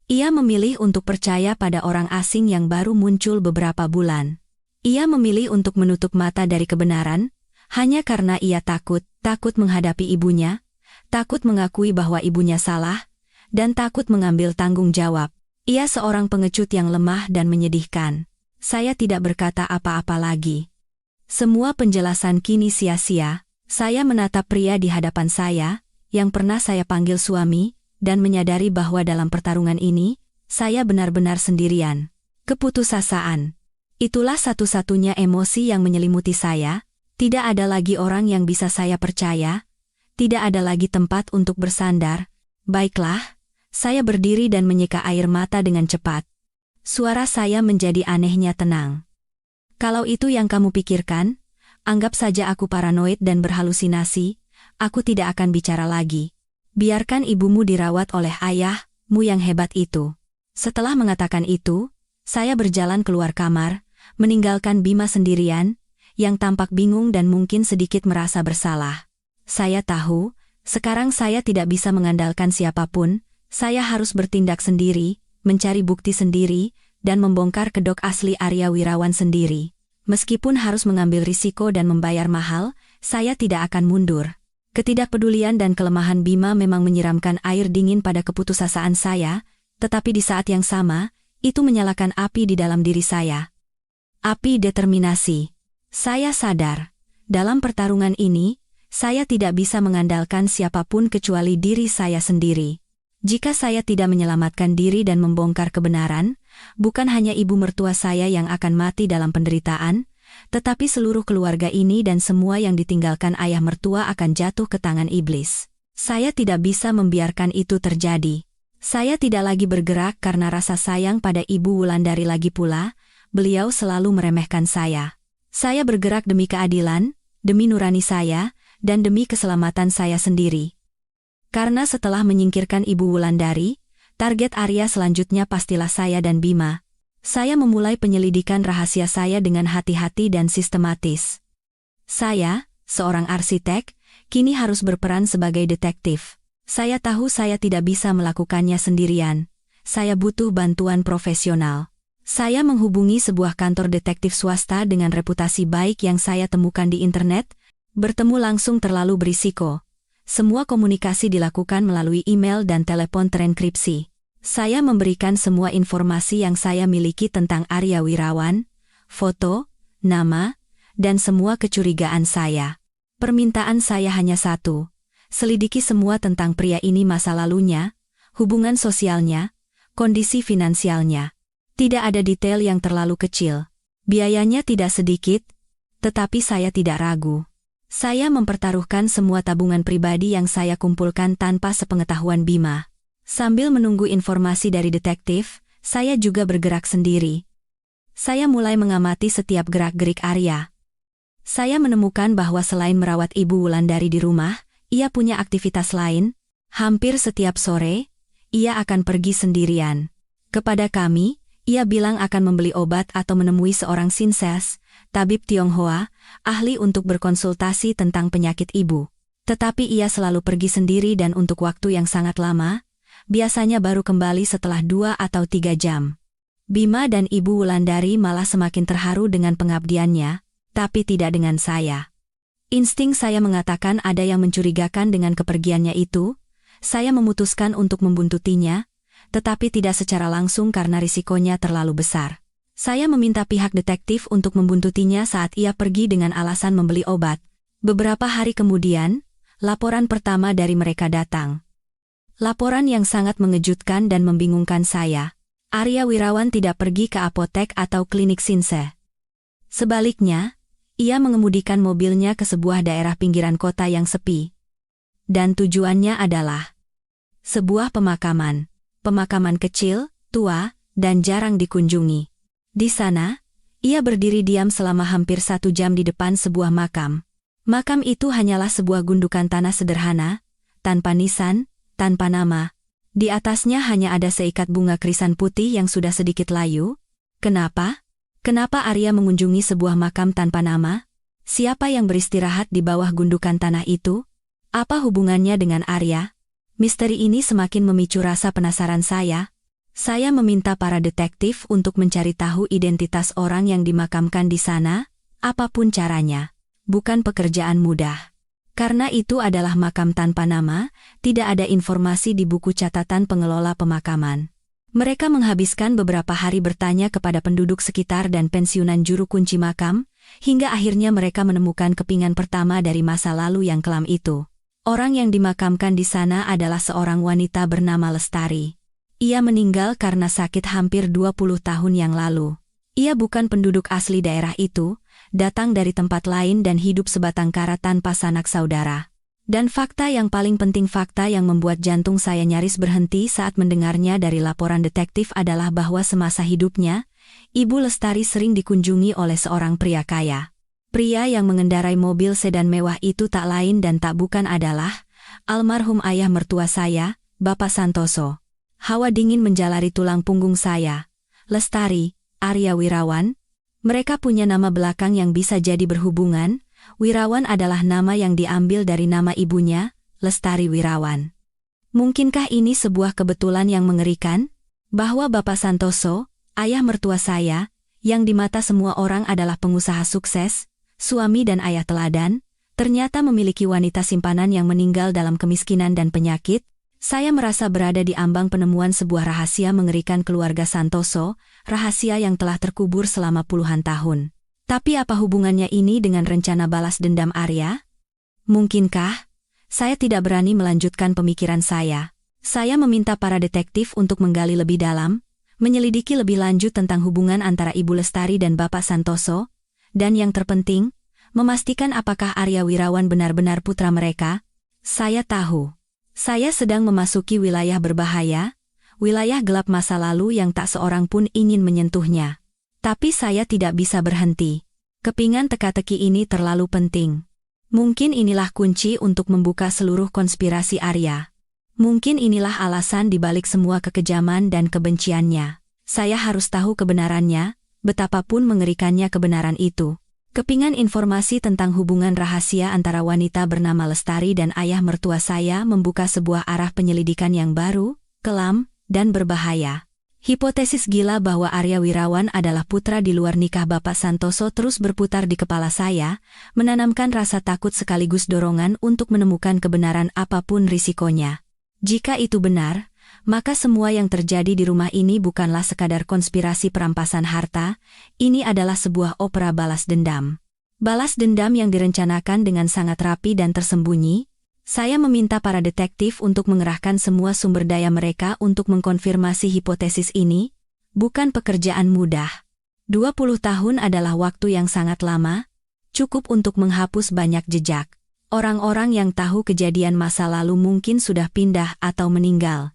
Ia memilih untuk percaya pada orang asing yang baru muncul beberapa bulan. Ia memilih untuk menutup mata dari kebenaran, hanya karena ia takut menghadapi ibunya, takut mengakui bahwa ibunya salah, dan takut mengambil tanggung jawab. Ia seorang pengecut yang lemah dan menyedihkan. Saya tidak berkata apa-apa lagi. Semua penjelasan kini sia-sia. Saya menatap pria di hadapan saya, yang pernah saya panggil suami, dan menyadari bahwa dalam pertarungan ini, saya benar-benar sendirian. Keputusasaan. Itulah satu-satunya emosi yang menyelimuti saya. Tidak ada lagi orang yang bisa saya percaya. Tidak ada lagi tempat untuk bersandar. Baiklah. Saya berdiri dan menyeka air mata dengan cepat. Suara saya menjadi anehnya tenang. Kalau itu yang kamu pikirkan, anggap saja aku paranoid dan berhalusinasi, aku tidak akan bicara lagi. Biarkan ibumu dirawat oleh ayahmu yang hebat itu. Setelah mengatakan itu, saya berjalan keluar kamar, meninggalkan Bima sendirian, yang tampak bingung dan mungkin sedikit merasa bersalah. Saya tahu, sekarang saya tidak bisa mengandalkan siapapun. Saya harus bertindak sendiri, mencari bukti sendiri, dan membongkar kedok asli Arya Wirawan sendiri. Meskipun harus mengambil risiko dan membayar mahal, saya tidak akan mundur. Ketidakpedulian dan kelemahan Bima memang menyiramkan air dingin pada keputusasaan saya, tetapi di saat yang sama, itu menyalakan api di dalam diri saya. Api determinasi. Saya sadar, dalam pertarungan ini, saya tidak bisa mengandalkan siapapun kecuali diri saya sendiri. Jika saya tidak menyelamatkan diri dan membongkar kebenaran, bukan hanya ibu mertua saya yang akan mati dalam penderitaan, tetapi seluruh keluarga ini dan semua yang ditinggalkan ayah mertua akan jatuh ke tangan iblis. Saya tidak bisa membiarkan itu terjadi. Saya tidak lagi bergerak karena rasa sayang pada Ibu Wulandari lagi pula, beliau selalu meremehkan saya. Saya bergerak demi keadilan, demi nurani saya, dan demi keselamatan saya sendiri. Karena setelah menyingkirkan Ibu Wulandari, target Arya selanjutnya pastilah saya dan Bima. Saya memulai penyelidikan rahasia saya dengan hati-hati dan sistematis. Saya, seorang arsitek, kini harus berperan sebagai detektif. Saya tahu saya tidak bisa melakukannya sendirian. Saya butuh bantuan profesional. Saya menghubungi sebuah kantor detektif swasta dengan reputasi baik yang saya temukan di internet. Bertemu langsung terlalu berisiko. Semua komunikasi dilakukan melalui email dan telepon terenkripsi. Saya memberikan semua informasi yang saya miliki tentang Arya Wirawan, foto, nama, dan semua kecurigaan saya. Permintaan saya hanya satu, selidiki semua tentang pria ini, masa lalunya, hubungan sosialnya, kondisi finansialnya. Tidak ada detail yang terlalu kecil. Biayanya tidak sedikit, tetapi saya tidak ragu. Saya mempertaruhkan semua tabungan pribadi yang saya kumpulkan tanpa sepengetahuan Bima. Sambil menunggu informasi dari detektif, saya juga bergerak sendiri. Saya mulai mengamati setiap gerak-gerik Arya. Saya menemukan bahwa selain merawat Ibu Wulandari di rumah, ia punya aktivitas lain. Hampir setiap sore, ia akan pergi sendirian. Kepada kami, ia bilang akan membeli obat atau menemui seorang sinses, tabib Tionghoa, ahli untuk berkonsultasi tentang penyakit ibu. Tetapi ia selalu pergi sendiri dan untuk waktu yang sangat lama, biasanya baru kembali setelah 2 atau 3 jam. Bima dan Ibu Wulandari malah semakin terharu dengan pengabdiannya, tapi tidak dengan saya. Insting saya mengatakan ada yang mencurigakan dengan kepergiannya itu. Saya memutuskan untuk membuntutinya, tetapi tidak secara langsung karena risikonya terlalu besar. Saya meminta pihak detektif untuk membuntutinya saat ia pergi dengan alasan membeli obat. Beberapa hari kemudian, laporan pertama dari mereka datang. Laporan yang sangat mengejutkan dan membingungkan saya. Arya Wirawan tidak pergi ke apotek atau klinik Sinse. Sebaliknya, ia mengemudikan mobilnya ke sebuah daerah pinggiran kota yang sepi. Dan tujuannya adalah sebuah pemakaman. Pemakaman kecil, tua, dan jarang dikunjungi. Di sana, ia berdiri diam selama hampir 1 jam di depan sebuah makam. Makam itu hanyalah sebuah gundukan tanah sederhana, tanpa nisan, tanpa nama. Di atasnya hanya ada seikat bunga krisan putih yang sudah sedikit layu. Kenapa? Kenapa Arya mengunjungi sebuah makam tanpa nama? Siapa yang beristirahat di bawah gundukan tanah itu? Apa hubungannya dengan Arya? Misteri ini semakin memicu rasa penasaran saya. Saya meminta para detektif untuk mencari tahu identitas orang yang dimakamkan di sana, apapun caranya. Bukan pekerjaan mudah. Karena itu adalah makam tanpa nama, tidak ada informasi di buku catatan pengelola pemakaman. Mereka menghabiskan beberapa hari bertanya kepada penduduk sekitar dan pensiunan juru kunci makam, hingga akhirnya mereka menemukan kepingan pertama dari masa lalu yang kelam itu. Orang yang dimakamkan di sana adalah seorang wanita bernama Lestari. Ia meninggal karena sakit hampir 20 tahun yang lalu. Ia bukan penduduk asli daerah itu, datang dari tempat lain dan hidup sebatang kara tanpa sanak saudara. Dan fakta yang paling penting, fakta yang membuat jantung saya nyaris berhenti saat mendengarnya dari laporan detektif adalah bahwa semasa hidupnya, Ibu Lestari sering dikunjungi oleh seorang pria kaya. Pria yang mengendarai mobil sedan mewah itu tak lain dan tak bukan adalah almarhum ayah mertua saya, Bapak Santoso. Hawa dingin menjalari tulang punggung saya. Lestari, Arya Wirawan. Mereka punya nama belakang yang bisa jadi berhubungan. Wirawan adalah nama yang diambil dari nama ibunya, Lestari Wirawan. Mungkinkah ini sebuah kebetulan yang mengerikan? Bahwa Bapak Santoso, ayah mertua saya, yang di mata semua orang adalah pengusaha sukses, suami dan ayah teladan, ternyata memiliki wanita simpanan yang meninggal dalam kemiskinan dan penyakit. Saya merasa berada di ambang penemuan sebuah rahasia mengerikan keluarga Santoso, rahasia yang telah terkubur selama puluhan tahun. Tapi apa hubungannya ini dengan rencana balas dendam Arya? Mungkinkah? Saya tidak berani melanjutkan pemikiran saya. Saya meminta para detektif untuk menggali lebih dalam, menyelidiki lebih lanjut tentang hubungan antara Ibu Lestari dan Bapak Santoso, dan yang terpenting, memastikan apakah Arya Wirawan benar-benar putra mereka. Saya tahu. Saya sedang memasuki wilayah berbahaya, wilayah gelap masa lalu yang tak seorang pun ingin menyentuhnya. Tapi saya tidak bisa berhenti. Kepingan teka-teki ini terlalu penting. Mungkin inilah kunci untuk membuka seluruh konspirasi Arya. Mungkin inilah alasan dibalik semua kekejaman dan kebenciannya. Saya harus tahu kebenarannya, betapapun mengerikannya kebenaran itu. Kepingan informasi tentang hubungan rahasia antara wanita bernama Lestari dan ayah mertua saya membuka sebuah arah penyelidikan yang baru, kelam, dan berbahaya. Hipotesis gila bahwa Arya Wirawan adalah putra di luar nikah Bapak Santoso terus berputar di kepala saya, menanamkan rasa takut sekaligus dorongan untuk menemukan kebenaran apapun risikonya. Jika itu benar, maka semua yang terjadi di rumah ini bukanlah sekadar konspirasi perampasan harta, ini adalah sebuah opera balas dendam. Balas dendam yang direncanakan dengan sangat rapi dan tersembunyi. Saya meminta para detektif untuk mengerahkan semua sumber daya mereka untuk mengkonfirmasi hipotesis ini. Bukan pekerjaan mudah. 20 tahun adalah waktu yang sangat lama, cukup untuk menghapus banyak jejak. Orang-orang yang tahu kejadian masa lalu mungkin sudah pindah atau meninggal.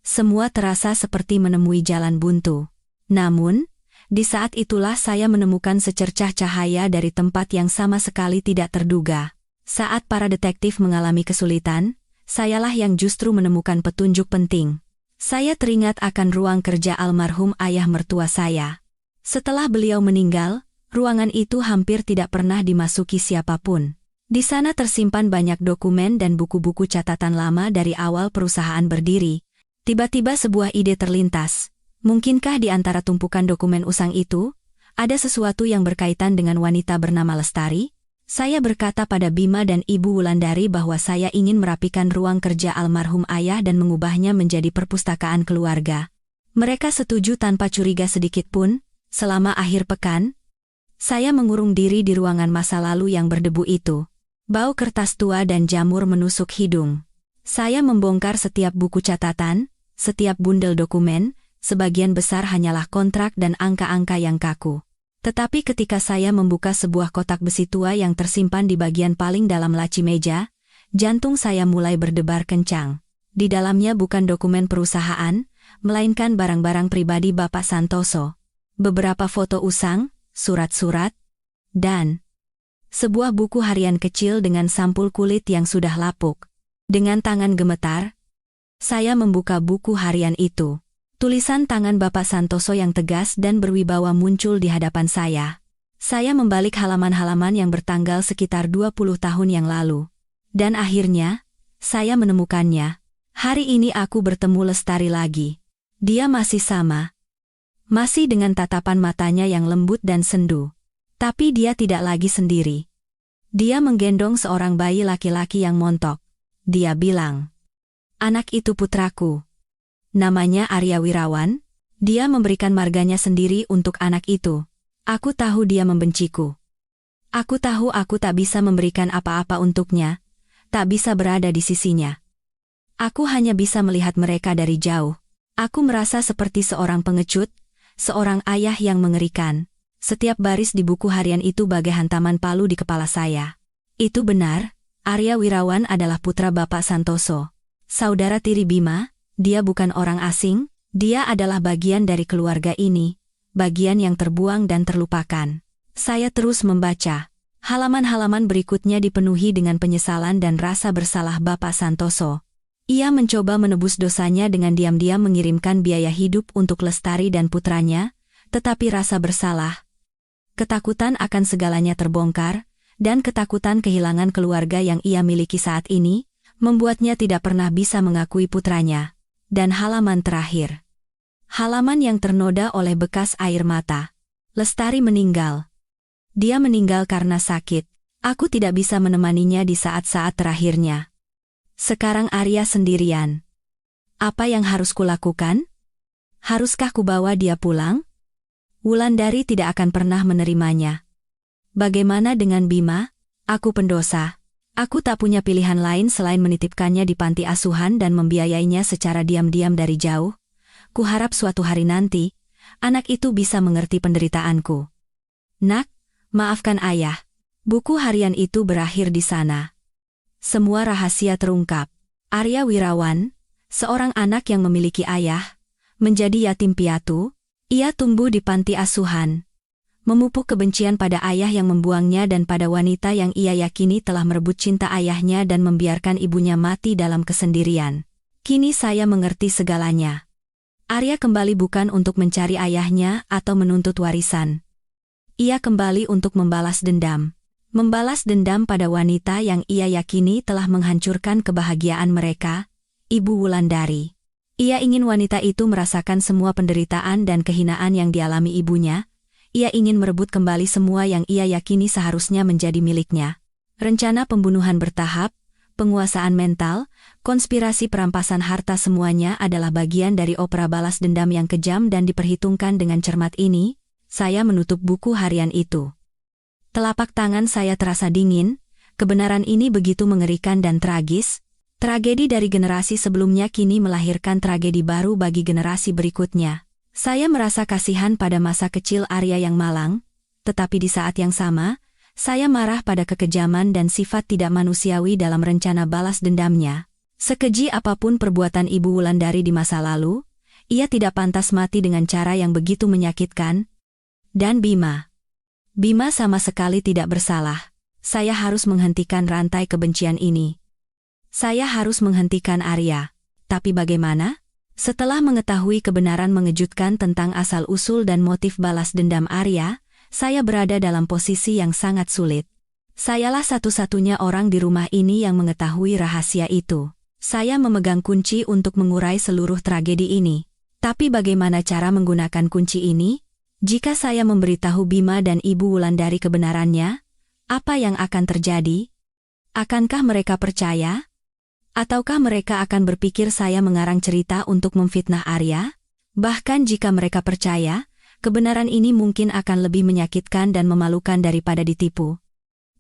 Semua terasa seperti menemui jalan buntu. Namun, Di saat itulah saya menemukan secercah cahaya dari tempat yang sama sekali tidak terduga. Saat para detektif mengalami kesulitan, sayalah yang justru menemukan petunjuk penting. Saya teringat akan ruang kerja almarhum ayah mertua saya. Setelah beliau meninggal, ruangan itu hampir tidak pernah dimasuki siapapun. Di sana tersimpan banyak dokumen dan buku-buku catatan lama dari awal perusahaan berdiri. Tiba-tiba sebuah ide terlintas. Mungkinkah di antara tumpukan dokumen usang itu, ada sesuatu yang berkaitan dengan wanita bernama Lestari? Saya berkata pada Bima dan Ibu Wulandari bahwa saya ingin merapikan ruang kerja almarhum ayah dan mengubahnya menjadi perpustakaan keluarga. Mereka setuju tanpa curiga sedikit pun. Selama akhir pekan, saya mengurung diri di ruangan masa lalu yang berdebu itu. Bau kertas tua dan jamur menusuk hidung. Saya membongkar setiap buku catatan, setiap bundel dokumen. Sebagian besar hanyalah kontrak dan angka-angka yang kaku. Tetapi ketika saya membuka sebuah kotak besi tua yang tersimpan di bagian paling dalam laci meja, jantung saya mulai berdebar kencang. Di dalamnya bukan dokumen perusahaan, melainkan barang-barang pribadi Bapak Santoso. Beberapa foto usang, surat-surat, dan sebuah buku harian kecil dengan sampul kulit yang sudah lapuk. Dengan tangan gemetar, saya membuka buku harian itu. Tulisan tangan Bapak Santoso yang tegas dan berwibawa muncul di hadapan saya. Saya membalik halaman-halaman yang bertanggal sekitar 20 tahun yang lalu. Dan akhirnya, saya menemukannya. Hari ini aku bertemu Lestari lagi. Dia masih sama. Masih dengan tatapan matanya yang lembut dan sendu. Tapi dia tidak lagi sendiri. Dia menggendong seorang bayi laki-laki yang montok. Dia bilang, "Anak itu putraku. Namanya Arya Wirawan." Dia memberikan marganya sendiri untuk anak itu. Aku tahu dia membenciku. Aku tahu aku tak bisa memberikan apa-apa untuknya, tak bisa berada di sisinya. Aku hanya bisa melihat mereka dari jauh. Aku merasa seperti seorang pengecut, seorang ayah yang mengerikan. Setiap baris di buku harian itu bagai hantaman palu di kepala saya. Itu benar, Arya Wirawan adalah putra Bapak Santoso. Saudara tiri Bima. Dia bukan orang asing, dia adalah bagian dari keluarga ini, bagian yang terbuang dan terlupakan. Saya terus membaca. Halaman-halaman berikutnya dipenuhi dengan penyesalan dan rasa bersalah Bapak Santoso. Ia mencoba menebus dosanya dengan diam-diam mengirimkan biaya hidup untuk Lestari dan putranya, tetapi rasa bersalah, ketakutan akan segalanya terbongkar, dan ketakutan kehilangan keluarga yang ia miliki saat ini, membuatnya tidak pernah bisa mengakui putranya. Dan halaman terakhir. Halaman yang ternoda oleh bekas air mata. Lestari meninggal. Dia meninggal karena sakit. Aku tidak bisa menemaninya di saat-saat terakhirnya. Sekarang Arya sendirian. Apa yang harus kulakukan? Haruskah kubawa dia pulang? Wulandari tidak akan pernah menerimanya. Bagaimana dengan Bima? Aku pendosa. Aku tak punya pilihan lain selain menitipkannya di panti asuhan dan membiayainya secara diam-diam dari jauh. Kuharap suatu hari nanti, anak itu bisa mengerti penderitaanku. Nak, maafkan ayah. Buku harian itu berakhir di sana. Semua rahasia terungkap. Arya Wirawan, seorang anak yang memiliki ayah, menjadi yatim piatu. Ia tumbuh di panti asuhan. Memupuk kebencian pada ayah yang membuangnya dan pada wanita yang ia yakini telah merebut cinta ayahnya dan membiarkan ibunya mati dalam kesendirian. Kini saya mengerti segalanya. Arya kembali bukan untuk mencari ayahnya atau menuntut warisan. Ia kembali untuk membalas dendam. Membalas dendam pada wanita yang ia yakini telah menghancurkan kebahagiaan mereka, Ibu Wulandari. Ia ingin wanita itu merasakan semua penderitaan dan kehinaan yang dialami ibunya. Ia ingin merebut kembali semua yang ia yakini seharusnya menjadi miliknya. Rencana pembunuhan bertahap, penguasaan mental, konspirasi perampasan harta semuanya adalah bagian dari opera balas dendam yang kejam dan diperhitungkan dengan cermat ini. Saya menutup buku harian itu. Telapak tangan saya terasa dingin, kebenaran ini begitu mengerikan dan tragis. Tragedi dari generasi sebelumnya kini melahirkan tragedi baru bagi generasi berikutnya. Saya merasa kasihan pada masa kecil Arya yang malang, tetapi di saat yang sama, saya marah pada kekejaman dan sifat tidak manusiawi dalam rencana balas dendamnya. Sekeji apapun perbuatan Ibu Wulandari di masa lalu, ia tidak pantas mati dengan cara yang begitu menyakitkan. Dan Bima. Bima sama sekali tidak bersalah. Saya harus menghentikan rantai kebencian ini. Saya harus menghentikan Arya. Tapi bagaimana? Setelah mengetahui kebenaran mengejutkan tentang asal-usul dan motif balas dendam Arya, saya berada dalam posisi yang sangat sulit. Sayalah satu-satunya orang di rumah ini yang mengetahui rahasia itu. Saya memegang kunci untuk mengurai seluruh tragedi ini. Tapi bagaimana cara menggunakan kunci ini? Jika saya memberitahu Bima dan Ibu Wulandari kebenarannya, apa yang akan terjadi? Akankah mereka percaya? Ataukah mereka akan berpikir saya mengarang cerita untuk memfitnah Arya? Bahkan jika mereka percaya, kebenaran ini mungkin akan lebih menyakitkan dan memalukan daripada ditipu.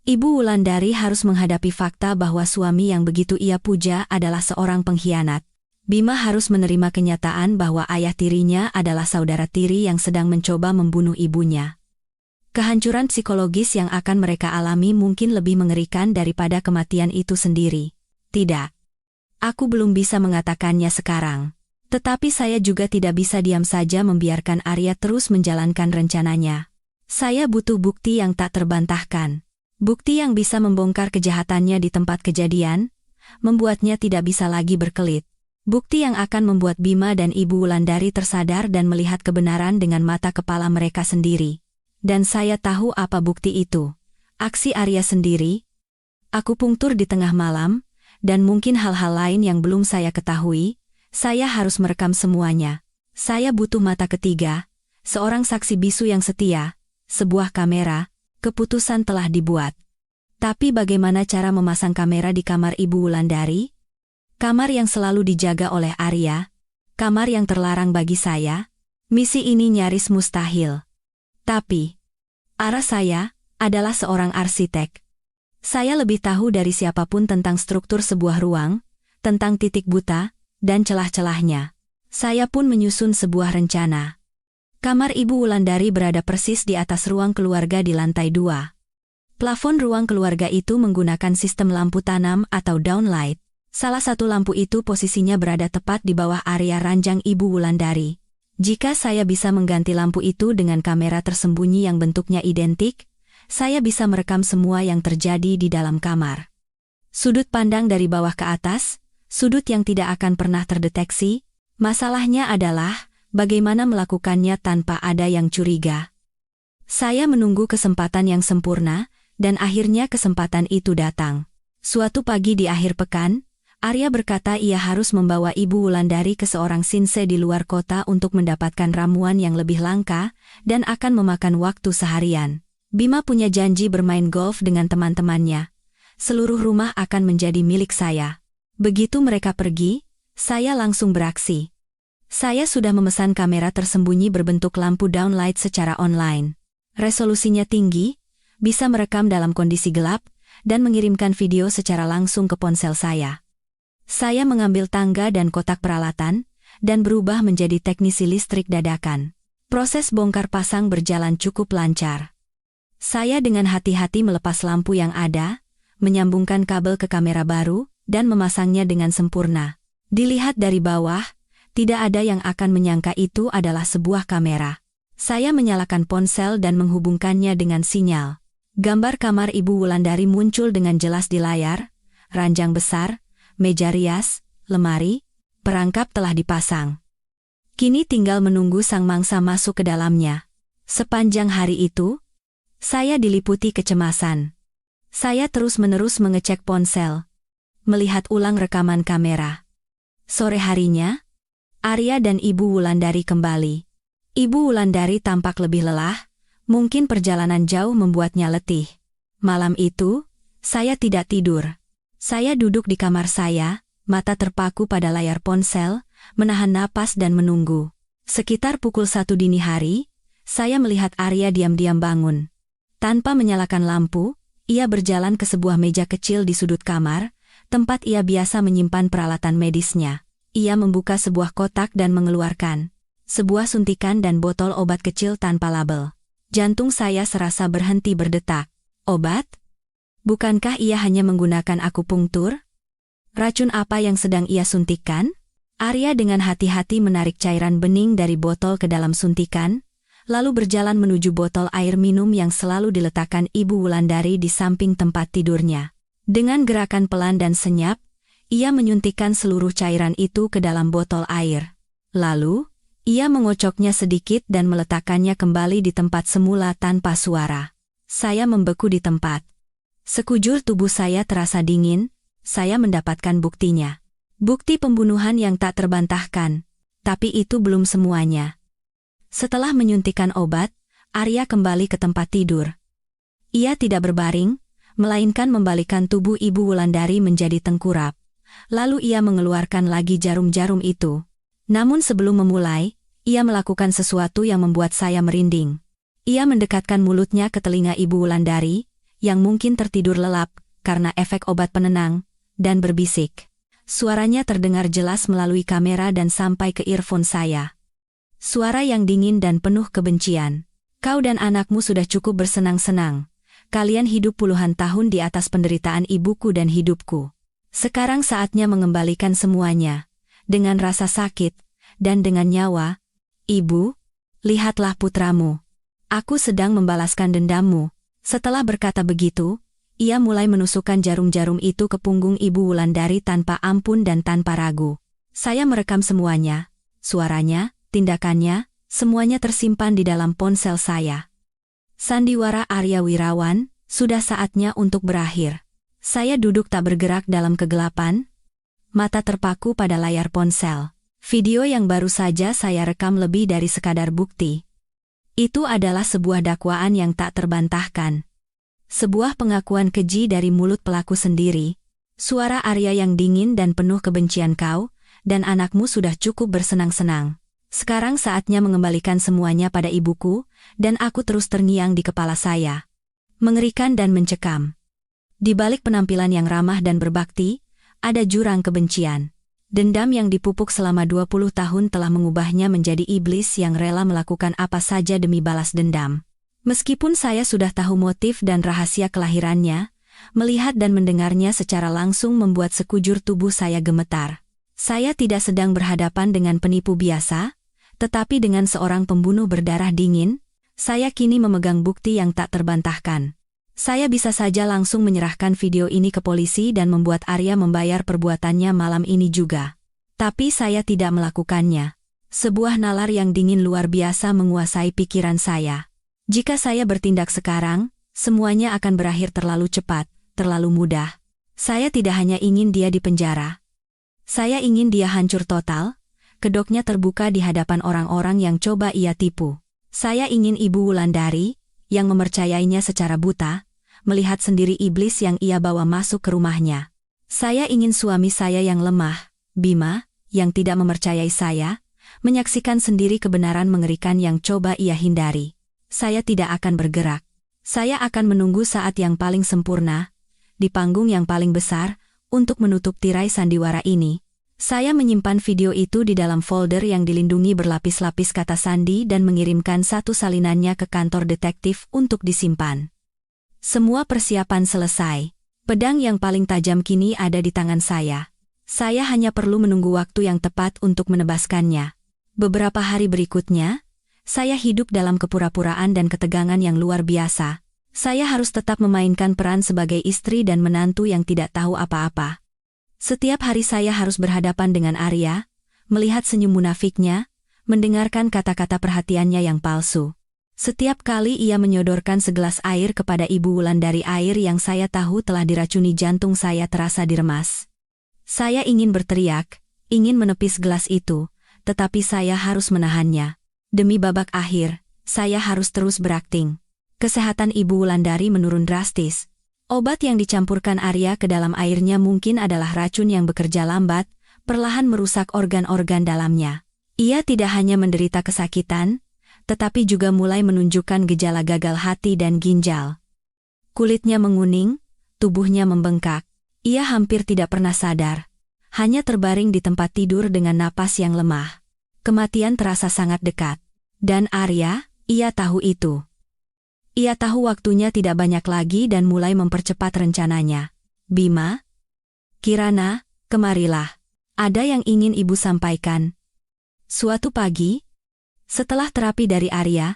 Ibu Wulandari harus menghadapi fakta bahwa suami yang begitu ia puja adalah seorang pengkhianat. Bima harus menerima kenyataan bahwa ayah tirinya adalah saudara tiri yang sedang mencoba membunuh ibunya. Kehancuran psikologis yang akan mereka alami mungkin lebih mengerikan daripada kematian itu sendiri. Tidak. Aku belum bisa mengatakannya sekarang. Tetapi saya juga tidak bisa diam saja membiarkan Arya terus menjalankan rencananya. Saya butuh bukti yang tak terbantahkan. Bukti yang bisa membongkar kejahatannya di tempat kejadian, membuatnya tidak bisa lagi berkelit. Bukti yang akan membuat Bima dan Ibu Wulandari tersadar dan melihat kebenaran dengan mata kepala mereka sendiri. Dan saya tahu apa bukti itu. Aksi Arya sendiri, akupunktur di tengah malam, dan mungkin hal-hal lain yang belum saya ketahui. Saya harus merekam semuanya. Saya butuh mata ketiga, seorang saksi bisu yang setia, sebuah kamera. Keputusan telah dibuat. Tapi bagaimana cara memasang kamera di kamar Ibu Wulandari? Kamar yang selalu dijaga oleh Arya, kamar yang terlarang bagi saya. Misi ini nyaris mustahil. Tapi, arah saya adalah seorang arsitek. Saya lebih tahu dari siapapun tentang struktur sebuah ruang, tentang titik buta, dan celah-celahnya. Saya pun menyusun sebuah rencana. Kamar Ibu Wulandari berada persis di atas ruang keluarga di lantai 2. Plafon ruang keluarga itu menggunakan sistem lampu tanam atau downlight. Salah satu lampu itu posisinya berada tepat di bawah area ranjang Ibu Wulandari. Jika saya bisa mengganti lampu itu dengan kamera tersembunyi yang bentuknya identik, saya bisa merekam semua yang terjadi di dalam kamar. Sudut pandang dari bawah ke atas, sudut yang tidak akan pernah terdeteksi. Masalahnya adalah bagaimana melakukannya tanpa ada yang curiga. Saya menunggu kesempatan yang sempurna, dan akhirnya kesempatan itu datang. Suatu pagi di akhir pekan, Arya berkata ia harus membawa Ibu Wulandari ke seorang sinse di luar kota untuk mendapatkan ramuan yang lebih langka, dan akan memakan waktu seharian. Bima punya janji bermain golf dengan teman-temannya. Seluruh rumah akan menjadi milik saya. Begitu mereka pergi, saya langsung beraksi. Saya sudah memesan kamera tersembunyi berbentuk lampu downlight secara online. Resolusinya tinggi, bisa merekam dalam kondisi gelap, dan mengirimkan video secara langsung ke ponsel saya. Saya mengambil tangga dan kotak peralatan, dan berubah menjadi teknisi listrik dadakan. Proses bongkar pasang berjalan cukup lancar. Saya dengan hati-hati melepas lampu yang ada, menyambungkan kabel ke kamera baru, dan memasangnya dengan sempurna. Dilihat dari bawah, tidak ada yang akan menyangka itu adalah sebuah kamera. Saya menyalakan ponsel dan menghubungkannya dengan sinyal. Gambar kamar Ibu Wulandari muncul dengan jelas di layar, ranjang besar, meja rias, lemari, perangkap telah dipasang. Kini tinggal menunggu sang mangsa masuk ke dalamnya. Sepanjang hari itu, saya diliputi kecemasan. Saya terus-menerus mengecek ponsel, melihat ulang rekaman kamera. Sore harinya, Arya dan Ibu Wulandari kembali. Ibu Wulandari tampak lebih lelah, mungkin perjalanan jauh membuatnya letih. Malam itu, saya tidak tidur. Saya duduk di kamar saya, mata terpaku pada layar ponsel, menahan napas dan menunggu. Sekitar pukul 1 dini hari, saya melihat Arya diam-diam bangun. Tanpa menyalakan lampu, ia berjalan ke sebuah meja kecil di sudut kamar, tempat ia biasa menyimpan peralatan medisnya. Ia membuka sebuah kotak dan mengeluarkan sebuah suntikan dan botol obat kecil tanpa label. Jantung saya serasa berhenti berdetak. Obat? Bukankah ia hanya menggunakan akupunktur? Racun apa yang sedang ia suntikkan? Arya dengan hati-hati menarik cairan bening dari botol ke dalam suntikan, lalu berjalan menuju botol air minum yang selalu diletakkan Ibu Wulandari di samping tempat tidurnya. Dengan gerakan pelan dan senyap, ia menyuntikkan seluruh cairan itu ke dalam botol air. Lalu, ia mengocoknya sedikit dan meletakkannya kembali di tempat semula tanpa suara. Saya membeku di tempat. Sekujur tubuh saya terasa dingin, saya mendapatkan buktinya. Bukti pembunuhan yang tak terbantahkan. Tapi itu belum semuanya. Setelah menyuntikkan obat, Arya kembali ke tempat tidur. Ia tidak berbaring, melainkan membalikkan tubuh Ibu Wulandari menjadi tengkurap. Lalu ia mengeluarkan lagi jarum-jarum itu. Namun sebelum memulai, ia melakukan sesuatu yang membuat saya merinding. Ia mendekatkan mulutnya ke telinga Ibu Wulandari, yang mungkin tertidur lelap karena efek obat penenang, dan berbisik. Suaranya terdengar jelas melalui kamera dan sampai ke earphone saya. Suara yang dingin dan penuh kebencian. Kau dan anakmu sudah cukup bersenang-senang. Kalian hidup puluhan tahun di atas penderitaan ibuku dan hidupku. Sekarang saatnya mengembalikan semuanya. Dengan rasa sakit, dan dengan nyawa. Ibu, lihatlah putramu. Aku sedang membalaskan dendammu. Setelah berkata begitu, ia mulai menusukkan jarum-jarum itu ke punggung Ibu Wulandari tanpa ampun dan tanpa ragu. Saya merekam semuanya. Suaranya, tindakannya, semuanya tersimpan di dalam ponsel saya. Sandiwara Arya Wirawan, sudah saatnya untuk berakhir. Saya duduk tak bergerak dalam kegelapan, mata terpaku pada layar ponsel. Video yang baru saja saya rekam lebih dari sekadar bukti. Itu adalah sebuah dakwaan yang tak terbantahkan. Sebuah pengakuan keji dari mulut pelaku sendiri. Suara Arya yang dingin dan penuh kebencian. Kau dan anakmu sudah cukup bersenang-senang. Sekarang saatnya mengembalikan semuanya pada ibuku, dan aku terus terngiang di kepala saya. Mengerikan dan mencekam. Di balik penampilan yang ramah dan berbakti, ada jurang kebencian. Dendam yang dipupuk selama 20 tahun telah mengubahnya menjadi iblis yang rela melakukan apa saja demi balas dendam. Meskipun saya sudah tahu motif dan rahasia kelahirannya, melihat dan mendengarnya secara langsung membuat sekujur tubuh saya gemetar. Saya tidak sedang berhadapan dengan penipu biasa, tetapi dengan seorang pembunuh berdarah dingin. Saya kini memegang bukti yang tak terbantahkan. Saya bisa saja langsung menyerahkan video ini ke polisi dan membuat Arya membayar perbuatannya malam ini juga. Tapi saya tidak melakukannya. Sebuah nalar yang dingin luar biasa menguasai pikiran saya. Jika saya bertindak sekarang, semuanya akan berakhir terlalu cepat, terlalu mudah. Saya tidak hanya ingin dia dipenjara. Saya ingin dia hancur total, kedoknya terbuka di hadapan orang-orang yang coba ia tipu. Saya ingin Ibu Wulandari, yang mempercayainya secara buta, melihat sendiri iblis yang ia bawa masuk ke rumahnya. Saya ingin suami saya yang lemah, Bima, yang tidak mempercayai saya, menyaksikan sendiri kebenaran mengerikan yang coba ia hindari. Saya tidak akan bergerak. Saya akan menunggu saat yang paling sempurna, di panggung yang paling besar, untuk menutup tirai sandiwara ini. Saya menyimpan video itu di dalam folder yang dilindungi berlapis-lapis kata sandi dan mengirimkan satu salinannya ke kantor detektif untuk disimpan. Semua persiapan selesai. Pedang yang paling tajam kini ada di tangan saya. Saya hanya perlu menunggu waktu yang tepat untuk menebaskannya. Beberapa hari berikutnya, saya hidup dalam kepura-puraan dan ketegangan yang luar biasa. Saya harus tetap memainkan peran sebagai istri dan menantu yang tidak tahu apa-apa. Setiap hari saya harus berhadapan dengan Arya, melihat senyum munafiknya, mendengarkan kata-kata perhatiannya yang palsu. Setiap kali ia menyodorkan segelas air kepada Ibu Wulandari, air yang saya tahu telah diracuni, jantung saya terasa diremas. Saya ingin berteriak, ingin menepis gelas itu, tetapi saya harus menahannya. Demi babak akhir, saya harus terus berakting. Kesehatan Ibu Wulandari menurun drastis. Obat yang dicampurkan Arya ke dalam airnya mungkin adalah racun yang bekerja lambat, perlahan merusak organ-organ dalamnya. Ia tidak hanya menderita kesakitan, tetapi juga mulai menunjukkan gejala gagal hati dan ginjal. Kulitnya menguning, tubuhnya membengkak. Ia hampir tidak pernah sadar. Hanya terbaring di tempat tidur dengan napas yang lemah. Kematian terasa sangat dekat. Dan Arya, ia tahu itu. Ia tahu waktunya tidak banyak lagi dan mulai mempercepat rencananya. Bima, Kirana, kemarilah. Ada yang ingin ibu sampaikan. Suatu pagi, setelah terapi dari Arya,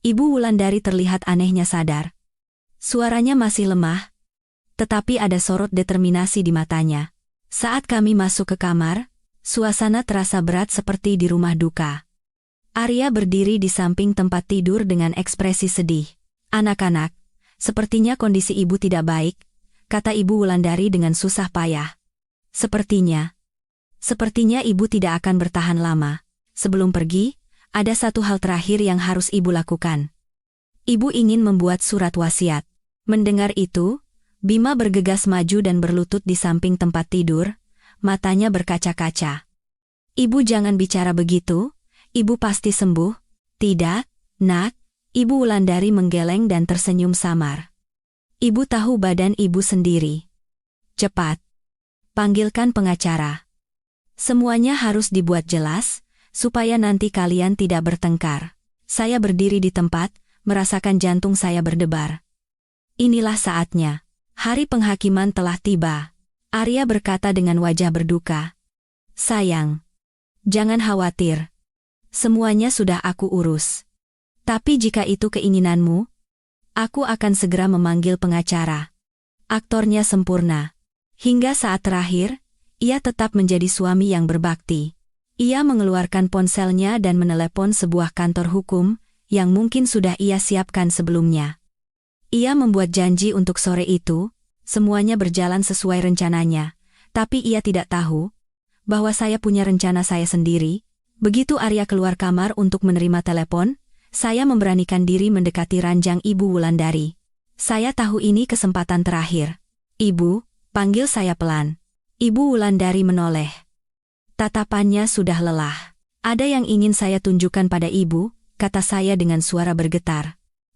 Ibu Wulandari terlihat anehnya sadar. Suaranya masih lemah, tetapi ada sorot determinasi di matanya. Saat kami masuk ke kamar, suasana terasa berat seperti di rumah duka. Arya berdiri di samping tempat tidur dengan ekspresi sedih. Anak-anak, sepertinya kondisi ibu tidak baik, kata Ibu Wulandari dengan susah payah. Sepertinya ibu tidak akan bertahan lama. Sebelum pergi, ada satu hal terakhir yang harus ibu lakukan. Ibu ingin membuat surat wasiat. Mendengar itu, Bima bergegas maju dan berlutut di samping tempat tidur, matanya berkaca-kaca. Ibu jangan bicara begitu, ibu pasti sembuh. Tidak, nak, Ibu Wulandari menggeleng dan tersenyum samar. Ibu tahu badan ibu sendiri. Cepat, panggilkan pengacara. Semuanya harus dibuat jelas, supaya nanti kalian tidak bertengkar. Saya berdiri di tempat, merasakan jantung saya berdebar. Inilah saatnya. Hari penghakiman telah tiba. Arya berkata dengan wajah berduka. Sayang, jangan khawatir. Semuanya sudah aku urus. Tapi jika itu keinginanmu, aku akan segera memanggil pengacara. Aktornya sempurna. Hingga saat terakhir, ia tetap menjadi suami yang berbakti. Ia mengeluarkan ponselnya dan menelepon sebuah kantor hukum, yang mungkin sudah ia siapkan sebelumnya. Ia membuat janji untuk sore itu, semuanya berjalan sesuai rencananya, tapi ia tidak tahu bahwa saya punya rencana saya sendiri. Begitu Arya keluar kamar untuk menerima telepon, saya memberanikan diri mendekati ranjang Ibu Wulandari. Saya tahu ini kesempatan terakhir. Ibu, panggil saya pelan. Ibu Wulandari menoleh. Tatapannya sudah lelah. Ada yang ingin saya tunjukkan pada ibu, kata saya dengan suara bergetar.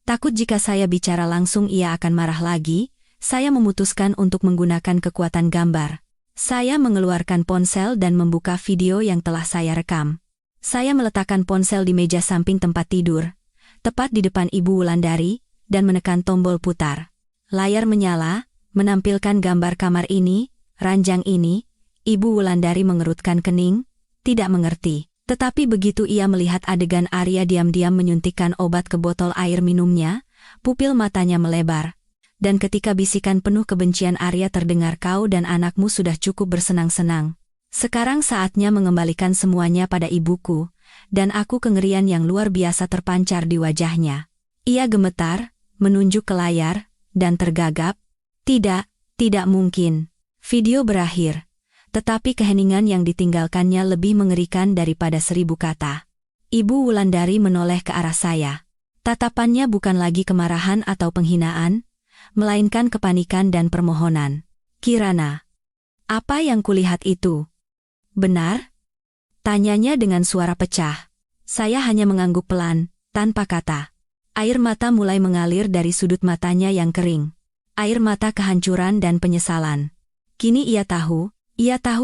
Takut jika saya bicara langsung ia akan marah lagi, saya memutuskan untuk menggunakan kekuatan gambar. Saya mengeluarkan ponsel dan membuka video yang telah saya rekam. Saya meletakkan ponsel di meja samping tempat tidur, tepat di depan Ibu Wulandari, dan menekan tombol putar. Layar menyala, menampilkan gambar kamar ini, ranjang ini. Ibu Wulandari mengerutkan kening, tidak mengerti. Tetapi begitu ia melihat adegan Arya diam-diam menyuntikkan obat ke botol air minumnya, pupil matanya melebar. Dan ketika bisikan penuh kebencian Arya terdengar, kau dan anakmu sudah cukup bersenang-senang. Sekarang saatnya mengembalikan semuanya pada ibuku, dan aku kengerian yang luar biasa terpancar di wajahnya. Ia gemetar, menunjuk ke layar, dan tergagap. Tidak mungkin. Video berakhir. Tetapi keheningan yang ditinggalkannya lebih mengerikan daripada 1000 kata. Ibu Wulandari menoleh ke arah saya. Tatapannya bukan lagi kemarahan atau penghinaan, melainkan kepanikan dan permohonan. Kirana, apa yang kulihat itu benar? Tanyanya dengan suara pecah. Saya hanya mengangguk pelan, tanpa kata. Air mata mulai mengalir dari sudut matanya yang kering. Air mata kehancuran dan penyesalan. Kini ia tahu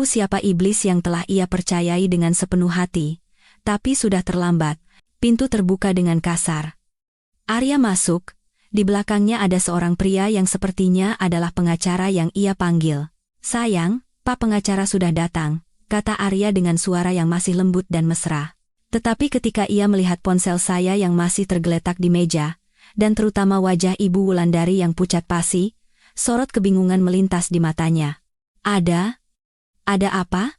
siapa iblis yang telah ia percayai dengan sepenuh hati. Tapi sudah terlambat, pintu terbuka dengan kasar. Arya masuk, di belakangnya ada seorang pria yang sepertinya adalah pengacara yang ia panggil. Sayang, Pak pengacara sudah datang, kata Arya dengan suara yang masih lembut dan mesra. Tetapi ketika ia melihat ponsel saya yang masih tergeletak di meja, dan terutama wajah Ibu Wulandari yang pucat pasi, sorot kebingungan melintas di matanya. Ada apa?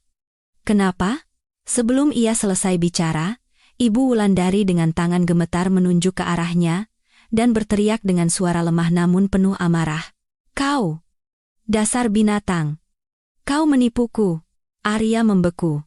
Kenapa? Sebelum ia selesai bicara, Ibu Wulandari dengan tangan gemetar menunjuk ke arahnya, dan berteriak dengan suara lemah namun penuh amarah. Kau! Dasar binatang! Kau menipuku! Arya membeku.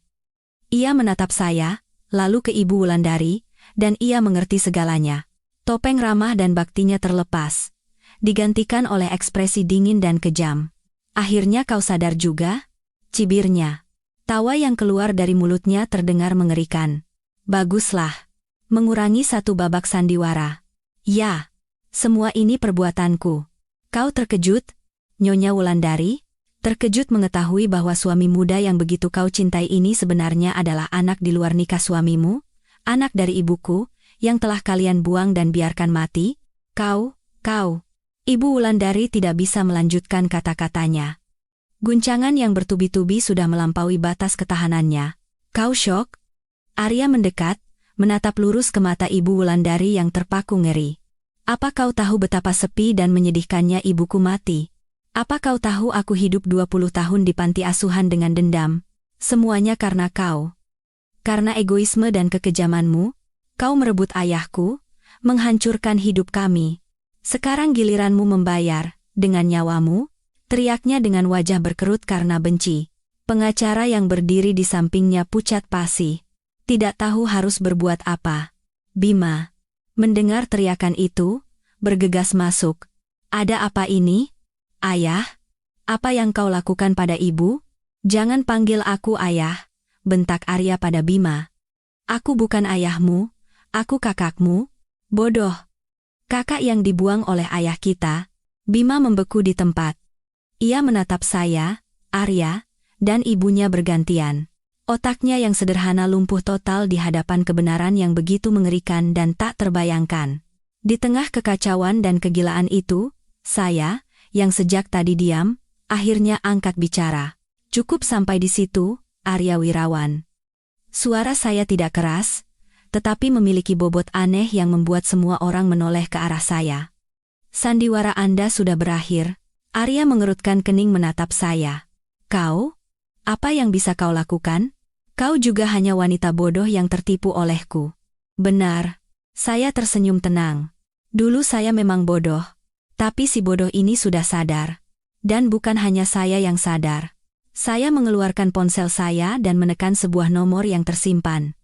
Ia menatap saya, lalu ke Ibu Wulandari, dan ia mengerti segalanya. Topeng ramah dan baktinya terlepas, digantikan oleh ekspresi dingin dan kejam. Akhirnya kau sadar juga? Cibirnya. Tawa yang keluar dari mulutnya terdengar mengerikan. Baguslah. Mengurangi satu babak sandiwara. Ya, semua ini perbuatanku. Kau terkejut, Nyonya Wulandari? Terkejut mengetahui bahwa suami muda yang begitu kau cintai ini sebenarnya adalah anak di luar nikah suamimu? Anak dari ibuku, yang telah kalian buang dan biarkan mati? Kau. Ibu Wulandari tidak bisa melanjutkan kata-katanya. Guncangan yang bertubi-tubi sudah melampaui batas ketahanannya. Kau syok? Arya mendekat, menatap lurus ke mata Ibu Wulandari yang terpaku ngeri. Apa kau tahu betapa sepi dan menyedihkannya ibuku mati? Apa kau tahu aku hidup 20 tahun di panti asuhan dengan dendam? Semuanya karena kau. Karena egoisme dan kekejamanmu, kau merebut ayahku, menghancurkan hidup kami. Sekarang giliranmu membayar, dengan nyawamu, teriaknya dengan wajah berkerut karena benci. Pengacara yang berdiri di sampingnya pucat pasi. Tidak tahu harus berbuat apa. Bima, mendengar teriakan itu, bergegas masuk. Ada apa ini? Ayah? Apa yang kau lakukan pada ibu? Jangan panggil aku ayah, bentak Arya pada Bima. Aku bukan ayahmu, aku kakakmu. Bodoh. Kakak yang dibuang oleh ayah kita. Bima membeku di tempat. Ia menatap saya, Arya, dan ibunya bergantian. Otaknya yang sederhana lumpuh total di hadapan kebenaran yang begitu mengerikan dan tak terbayangkan. Di tengah kekacauan dan kegilaan itu, saya, yang sejak tadi diam, akhirnya angkat bicara. Cukup sampai di situ, Arya Wirawan. Suara saya tidak keras, tetapi memiliki bobot aneh yang membuat semua orang menoleh ke arah saya. Sandiwara Anda sudah berakhir. Arya mengerutkan kening menatap saya. Kau? Apa yang bisa kau lakukan? Kau juga hanya wanita bodoh yang tertipu olehku. Benar. Saya tersenyum tenang. Dulu saya memang bodoh. Tapi si bodoh ini sudah sadar. Dan bukan hanya saya yang sadar. Saya mengeluarkan ponsel saya dan menekan sebuah nomor yang tersimpan.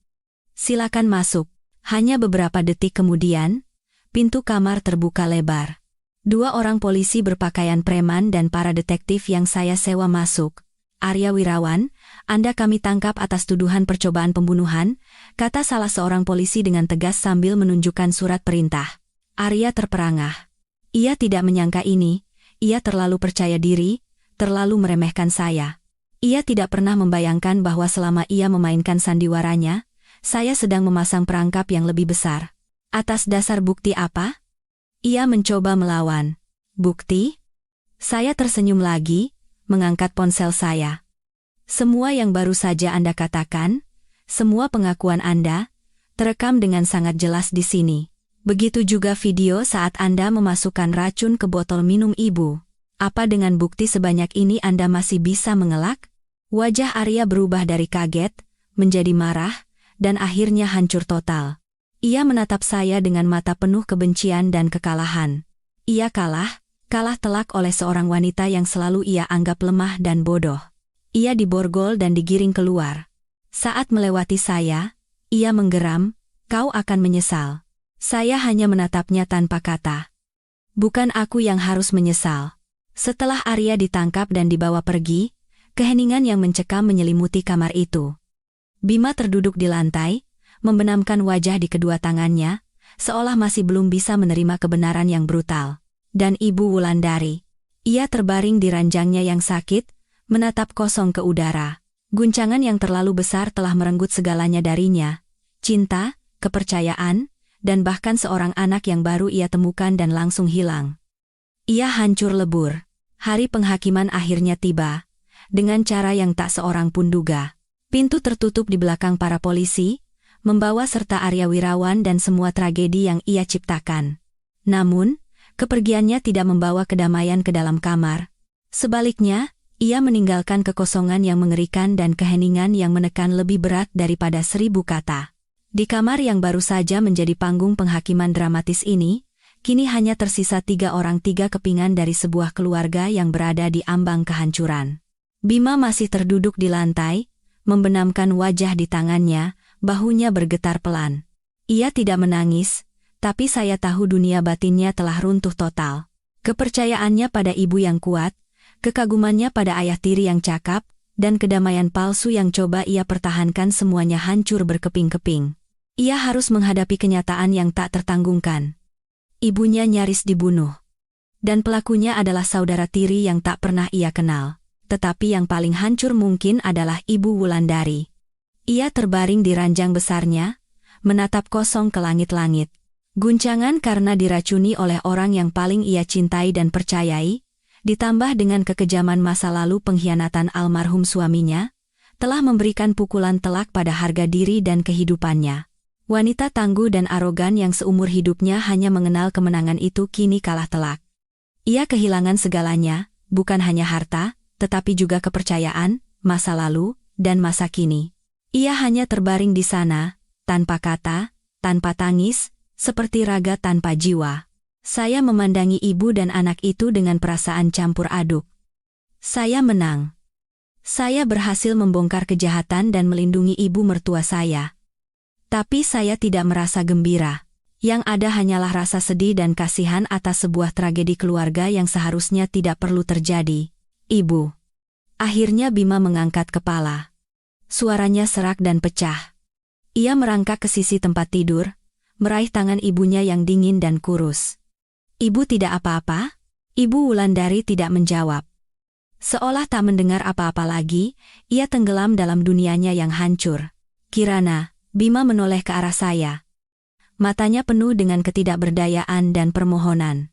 Silakan masuk. Hanya beberapa detik kemudian, pintu kamar terbuka lebar. 2 orang polisi berpakaian preman dan para detektif yang saya sewa masuk. Arya Wirawan, Anda kami tangkap atas tuduhan percobaan pembunuhan, kata salah seorang polisi dengan tegas sambil menunjukkan surat perintah. Arya terperangah. Ia tidak menyangka ini, ia terlalu percaya diri, terlalu meremehkan saya. Ia tidak pernah membayangkan bahwa selama ia memainkan sandiwaranya, saya sedang memasang perangkap yang lebih besar. Atas dasar bukti apa? Ia mencoba melawan. Bukti? Saya tersenyum lagi, mengangkat ponsel saya. Semua yang baru saja Anda katakan, semua pengakuan Anda, terekam dengan sangat jelas di sini. Begitu juga video saat Anda memasukkan racun ke botol minum ibu. Apa dengan bukti sebanyak ini Anda masih bisa mengelak? Wajah Arya berubah dari kaget, menjadi marah, dan akhirnya hancur total. Ia menatap saya dengan mata penuh kebencian dan kekalahan. Ia kalah telak oleh seorang wanita yang selalu ia anggap lemah dan bodoh. Ia diborgol dan digiring keluar. Saat melewati saya, ia menggeram, "Kau akan menyesal." Saya hanya menatapnya tanpa kata. Bukan aku yang harus menyesal. Setelah Arya ditangkap dan dibawa pergi, keheningan yang mencekam menyelimuti kamar itu. Bima terduduk di lantai, membenamkan wajah di kedua tangannya, seolah masih belum bisa menerima kebenaran yang brutal. Dan Ibu Wulandari. Ia terbaring di ranjangnya yang sakit, menatap kosong ke udara. Guncangan yang terlalu besar telah merenggut segalanya darinya. Cinta, kepercayaan, dan bahkan seorang anak yang baru ia temukan dan langsung hilang. Ia hancur lebur. Hari penghakiman akhirnya tiba. Dengan cara yang tak seorang pun duga. Pintu tertutup di belakang para polisi, membawa serta Arya Wirawan dan semua tragedi yang ia ciptakan. Namun, kepergiannya tidak membawa kedamaian ke dalam kamar. Sebaliknya, ia meninggalkan kekosongan yang mengerikan dan keheningan yang menekan lebih berat daripada 1000 kata. Di kamar yang baru saja menjadi panggung penghakiman dramatis ini, kini hanya tersisa 3 orang 3 kepingan dari sebuah keluarga yang berada di ambang kehancuran. Bima masih terduduk di lantai, membenamkan wajah di tangannya, bahunya bergetar pelan. Ia tidak menangis, tapi saya tahu dunia batinnya telah runtuh total. Kepercayaannya pada ibu yang kuat, kekagumannya pada ayah tiri yang cakap, dan kedamaian palsu yang coba ia pertahankan semuanya hancur berkeping-keping. Ia harus menghadapi kenyataan yang tak tertanggungkan. Ibunya nyaris dibunuh. Dan pelakunya adalah saudara tiri yang tak pernah ia kenal. Tetapi yang paling hancur mungkin adalah Ibu Wulandari. Ia terbaring di ranjang besarnya, menatap kosong ke langit-langit. Guncangan karena diracuni oleh orang yang paling ia cintai dan percayai, ditambah dengan kekejaman masa lalu pengkhianatan almarhum suaminya, telah memberikan pukulan telak pada harga diri dan kehidupannya. Wanita tangguh dan arogan yang seumur hidupnya hanya mengenal kemenangan itu kini kalah telak. Ia kehilangan segalanya, bukan hanya harta, tetapi juga kepercayaan, masa lalu, dan masa kini. Ia hanya terbaring di sana, tanpa kata, tanpa tangis, seperti raga tanpa jiwa. Saya memandangi ibu dan anak itu dengan perasaan campur aduk. Saya menang. Saya berhasil membongkar kejahatan dan melindungi ibu mertua saya. Tapi saya tidak merasa gembira. Yang ada hanyalah rasa sedih dan kasihan atas sebuah tragedi keluarga yang seharusnya tidak perlu terjadi. Ibu. Akhirnya Bima mengangkat kepala. Suaranya serak dan pecah. Ia merangkak ke sisi tempat tidur, meraih tangan ibunya yang dingin dan kurus. Ibu tidak apa-apa? Ibu Wulandari tidak menjawab. Seolah tak mendengar apa-apa lagi, ia tenggelam dalam dunianya yang hancur. Kirana, Bima menoleh ke arah saya. Matanya penuh dengan ketidakberdayaan dan permohonan.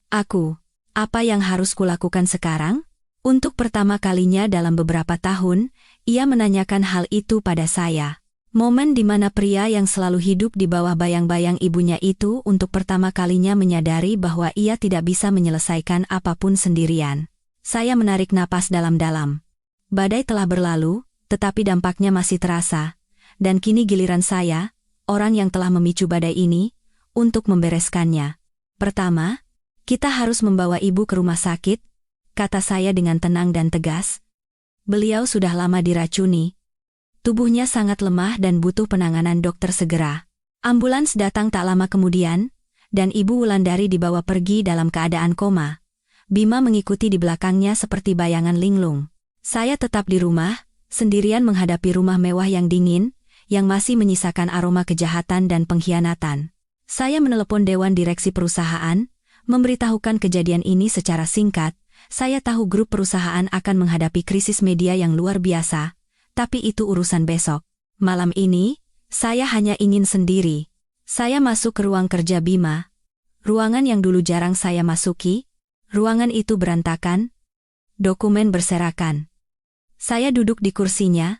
Aku, apa yang harus kulakukan sekarang? Untuk pertama kalinya dalam beberapa tahun, ia menanyakan hal itu pada saya. Momen di mana pria yang selalu hidup di bawah bayang-bayang ibunya itu untuk pertama kalinya menyadari bahwa ia tidak bisa menyelesaikan apapun sendirian. Saya menarik napas dalam-dalam. Badai telah berlalu, tetapi dampaknya masih terasa, dan kini giliran saya, orang yang telah memicu badai ini, untuk membereskannya. Pertama, kita harus membawa ibu ke rumah sakit, kata saya dengan tenang dan tegas. Beliau sudah lama diracuni. Tubuhnya sangat lemah dan butuh penanganan dokter segera. Ambulans datang tak lama kemudian, dan Ibu Wulandari dibawa pergi dalam keadaan koma. Bima mengikuti di belakangnya seperti bayangan linglung. Saya tetap di rumah, sendirian menghadapi rumah mewah yang dingin, yang masih menyisakan aroma kejahatan dan pengkhianatan. Saya menelepon dewan direksi perusahaan, memberitahukan kejadian ini secara singkat. Saya tahu grup perusahaan akan menghadapi krisis media yang luar biasa, tapi itu urusan besok. Malam ini, saya hanya ingin sendiri. Saya masuk ke ruang kerja Bima. Ruangan yang dulu jarang saya masuki. Ruangan itu berantakan. Dokumen berserakan. Saya duduk di kursinya,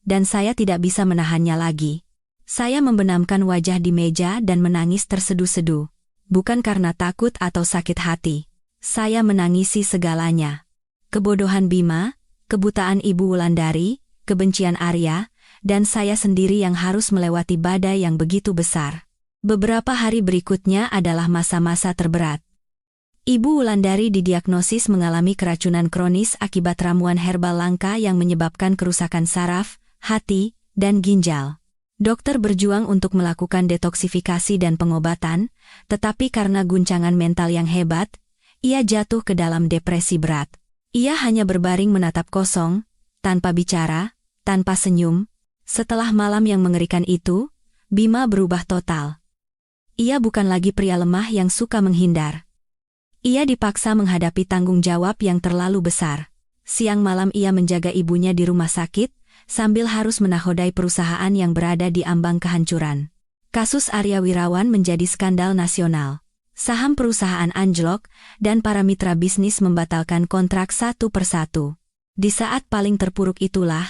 dan saya tidak bisa menahannya lagi. Saya membenamkan wajah di meja dan menangis terseduh-seduh. Bukan karena takut atau sakit hati. Saya menangisi segalanya. Kebodohan Bima, kebutaan Ibu Wulandari, kebencian Arya, dan saya sendiri yang harus melewati badai yang begitu besar. Beberapa hari berikutnya adalah masa-masa terberat. Ibu Wulandari didiagnosis mengalami keracunan kronis akibat ramuan herbal langka yang menyebabkan kerusakan saraf, hati, dan ginjal. Dokter berjuang untuk melakukan detoksifikasi dan pengobatan, tetapi karena guncangan mental yang hebat, ia jatuh ke dalam depresi berat. Ia hanya berbaring menatap kosong, tanpa bicara, tanpa senyum. Setelah malam yang mengerikan itu, Bima berubah total. Ia bukan lagi pria lemah yang suka menghindar. Ia dipaksa menghadapi tanggung jawab yang terlalu besar. Siang malam ia menjaga ibunya di rumah sakit, sambil harus menakodai perusahaan yang berada di ambang kehancuran. Kasus Arya Wirawan menjadi skandal nasional. Saham perusahaan anjlok, dan para mitra bisnis membatalkan kontrak satu persatu. Di saat paling terpuruk itulah,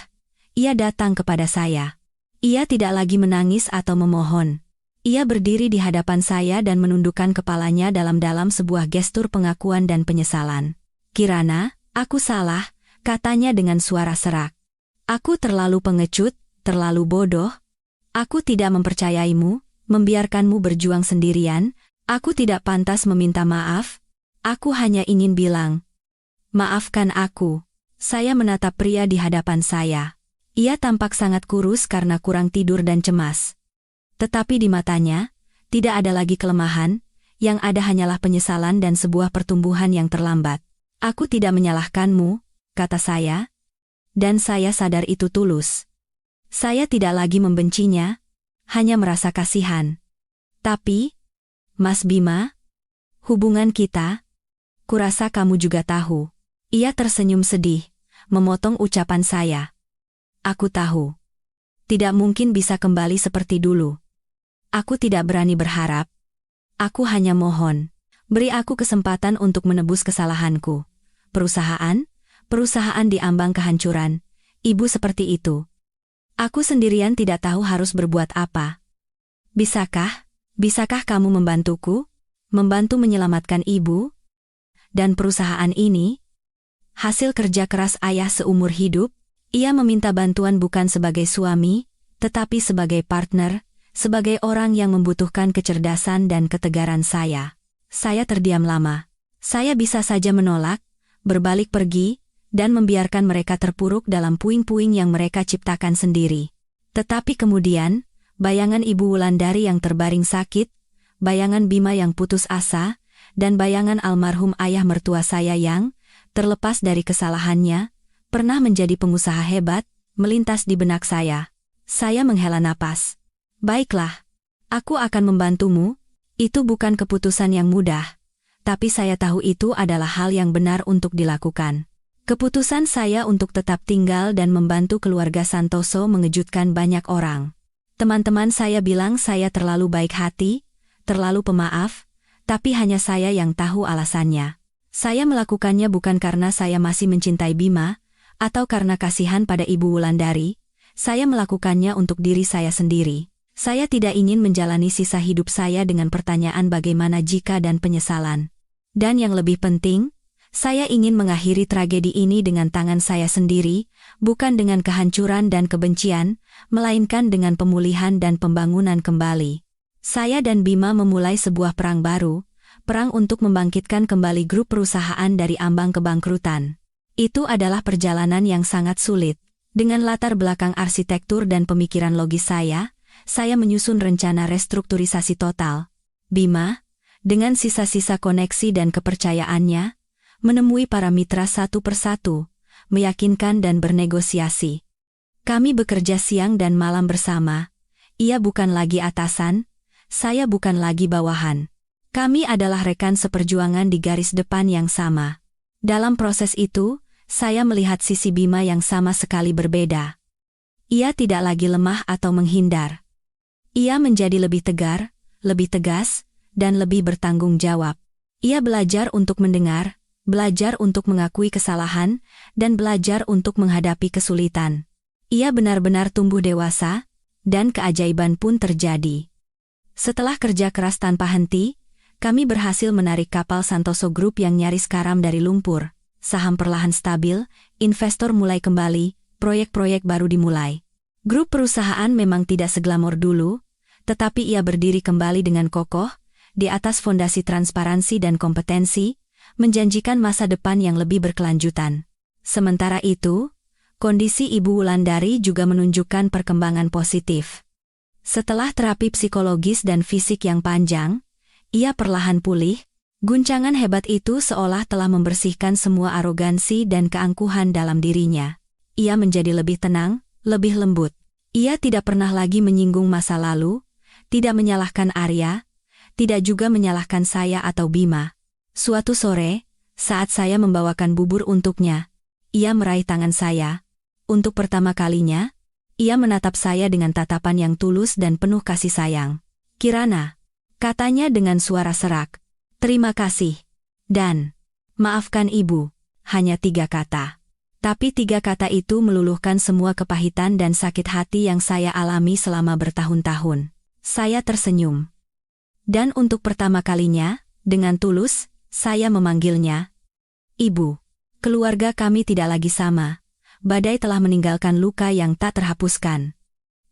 ia datang kepada saya. Ia tidak lagi menangis atau memohon. Ia berdiri di hadapan saya dan menundukkan kepalanya dalam-dalam sebuah gestur pengakuan dan penyesalan. Kirana, aku salah, katanya dengan suara serak. Aku terlalu pengecut, terlalu bodoh. Aku tidak mempercayaimu, membiarkanmu berjuang sendirian. Aku tidak pantas meminta maaf. Aku hanya ingin bilang, maafkan aku. Saya menatap pria di hadapan saya. Ia tampak sangat kurus karena kurang tidur dan cemas. Tetapi di matanya, tidak ada lagi kelemahan, yang ada hanyalah penyesalan dan sebuah pertumbuhan yang terlambat. Aku tidak menyalahkanmu, kata saya, dan saya sadar itu tulus. Saya tidak lagi membencinya, hanya merasa kasihan. Tapi, Mas Bima, hubungan kita, kurasa kamu juga tahu. Ia tersenyum sedih, memotong ucapan saya. Aku tahu. Tidak mungkin bisa kembali seperti dulu. Aku tidak berani berharap. Aku hanya mohon, beri aku kesempatan untuk menebus kesalahanku. Perusahaan di ambang kehancuran. Ibu seperti itu. Aku sendirian tidak tahu harus berbuat apa. Bisakah kamu membantuku? Membantu menyelamatkan ibu dan perusahaan ini? Hasil kerja keras ayah seumur hidup, ia meminta bantuan bukan sebagai suami, tetapi sebagai partner, sebagai orang yang membutuhkan kecerdasan dan ketegaran saya. Saya terdiam lama. Saya bisa saja menolak, berbalik pergi, dan membiarkan mereka terpuruk dalam puing-puing yang mereka ciptakan sendiri. Tetapi kemudian, bayangan Ibu Wulandari yang terbaring sakit, bayangan Bima yang putus asa, dan bayangan almarhum ayah mertua saya yang, terlepas dari kesalahannya, pernah menjadi pengusaha hebat, melintas di benak saya. Saya menghela napas. Baiklah, aku akan membantumu. Itu bukan keputusan yang mudah, tapi saya tahu itu adalah hal yang benar untuk dilakukan. Keputusan saya untuk tetap tinggal dan membantu keluarga Santoso mengejutkan banyak orang. Teman-teman saya bilang saya terlalu baik hati, terlalu pemaaf, tapi hanya saya yang tahu alasannya. Saya melakukannya bukan karena saya masih mencintai Bima, atau karena kasihan pada Ibu Wulandari. Saya melakukannya untuk diri saya sendiri. Saya tidak ingin menjalani sisa hidup saya dengan pertanyaan bagaimana jika dan penyesalan. Dan yang lebih penting, saya ingin mengakhiri tragedi ini dengan tangan saya sendiri, bukan dengan kehancuran dan kebencian, melainkan dengan pemulihan dan pembangunan kembali. Saya dan Bima memulai sebuah perang baru, perang untuk membangkitkan kembali grup perusahaan dari ambang kebangkrutan. Itu adalah perjalanan yang sangat sulit. Dengan latar belakang arsitektur dan pemikiran logis saya menyusun rencana restrukturisasi total. Bima, dengan sisa-sisa koneksi dan kepercayaannya, menemui para mitra satu persatu, meyakinkan dan bernegosiasi. Kami bekerja siang dan malam bersama. Ia bukan lagi atasan, saya bukan lagi bawahan. Kami adalah rekan seperjuangan di garis depan yang sama. Dalam proses itu, saya melihat sisi Bima yang sama sekali berbeda. Ia tidak lagi lemah atau menghindar. Ia menjadi lebih tegar, lebih tegas, dan lebih bertanggung jawab. Ia belajar untuk mendengar, belajar untuk mengakui kesalahan, dan belajar untuk menghadapi kesulitan. Ia benar-benar tumbuh dewasa, dan keajaiban pun terjadi. Setelah kerja keras tanpa henti, kami berhasil menarik kapal Santoso Group yang nyaris karam dari lumpur. Saham perlahan stabil, investor mulai kembali, proyek-proyek baru dimulai. Grup perusahaan memang tidak seglamor dulu, tetapi ia berdiri kembali dengan kokoh, di atas fondasi transparansi dan kompetensi, menjanjikan masa depan yang lebih berkelanjutan. Sementara itu, kondisi Ibu Wulandari juga menunjukkan perkembangan positif. Setelah terapi psikologis dan fisik yang panjang, ia perlahan pulih. Guncangan hebat itu seolah telah membersihkan semua arogansi dan keangkuhan dalam dirinya. Ia menjadi lebih tenang, lebih lembut. Ia tidak pernah lagi menyinggung masa lalu, tidak menyalahkan Arya, tidak juga menyalahkan saya atau Bima. Suatu sore, saat saya membawakan bubur untuknya, ia meraih tangan saya. Untuk pertama kalinya, ia menatap saya dengan tatapan yang tulus dan penuh kasih sayang. "Kirana," katanya dengan suara serak. "Terima kasih. Dan maafkan Ibu." Hanya 3 kata. Tapi 3 kata itu meluluhkan semua kepahitan dan sakit hati yang saya alami selama bertahun-tahun. Saya tersenyum. Dan untuk pertama kalinya, dengan tulus, saya memanggilnya Ibu. Keluarga kami tidak lagi sama. Badai telah meninggalkan luka yang tak terhapuskan.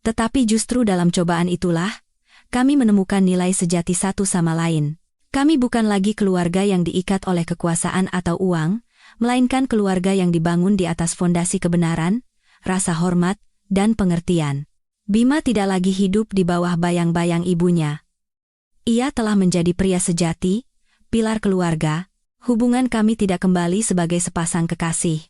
Tetapi justru dalam cobaan itulah, kami menemukan nilai sejati satu sama lain. Kami bukan lagi keluarga yang diikat oleh kekuasaan atau uang, melainkan keluarga yang dibangun di atas fondasi kebenaran, rasa hormat, dan pengertian. Bima tidak lagi hidup di bawah bayang-bayang ibunya. Ia telah menjadi pria sejati, pilar keluarga. Hubungan kami tidak kembali sebagai sepasang kekasih.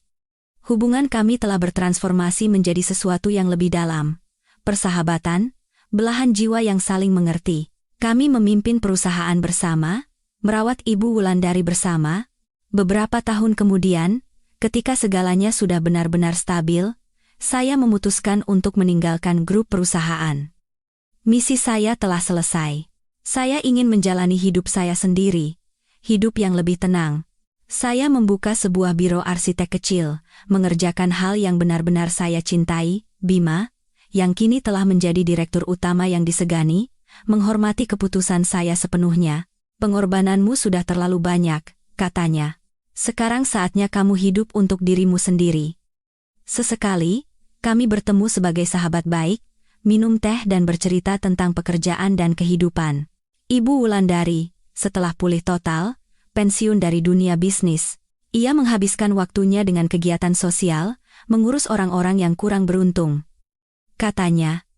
Hubungan kami telah bertransformasi menjadi sesuatu yang lebih dalam. Persahabatan, belahan jiwa yang saling mengerti. Kami memimpin perusahaan bersama, merawat Ibu Wulandari bersama. Beberapa tahun kemudian, ketika segalanya sudah benar-benar stabil, saya memutuskan untuk meninggalkan grup perusahaan. Misi saya telah selesai. Saya ingin menjalani hidup saya sendiri, hidup yang lebih tenang. Saya membuka sebuah biro arsitek kecil, mengerjakan hal yang benar-benar saya cintai. Bima, yang kini telah menjadi direktur utama yang disegani, menghormati keputusan saya sepenuhnya. Pengorbananmu sudah terlalu banyak, katanya. Sekarang saatnya kamu hidup untuk dirimu sendiri. Sesekali, kami bertemu sebagai sahabat baik, minum teh dan bercerita tentang pekerjaan dan kehidupan. Ibu Wulandari, setelah pulih total, pensiun dari dunia bisnis. Ia menghabiskan waktunya dengan kegiatan sosial, mengurus orang-orang yang kurang beruntung. Katanya,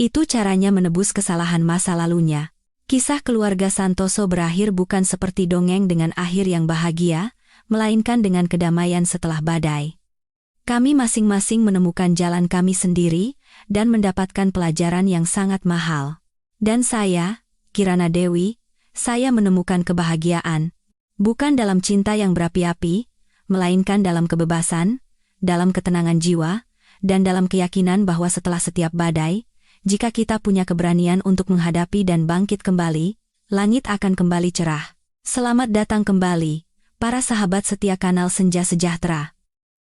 itu caranya menebus kesalahan masa lalunya. Kisah keluarga Santoso berakhir bukan seperti dongeng dengan akhir yang bahagia, melainkan dengan kedamaian setelah badai. Kami masing-masing menemukan jalan kami sendiri dan mendapatkan pelajaran yang sangat mahal. Dan saya, Kirana Dewi, saya menemukan kebahagiaan, bukan dalam cinta yang berapi-api, melainkan dalam kebebasan, dalam ketenangan jiwa, dan dalam keyakinan bahwa setelah setiap badai, jika kita punya keberanian untuk menghadapi dan bangkit kembali, langit akan kembali cerah. Selamat datang kembali, para sahabat setia kanal Senja Sejahtera.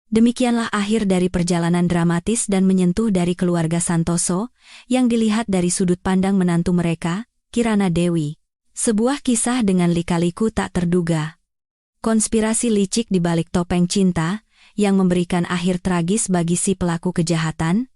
Demikianlah akhir dari perjalanan dramatis dan menyentuh dari keluarga Santoso, yang dilihat dari sudut pandang menantu mereka, Kirana Dewi. Sebuah kisah dengan lika-liku tak terduga. Konspirasi licik di balik topeng cinta, yang memberikan akhir tragis bagi si pelaku kejahatan,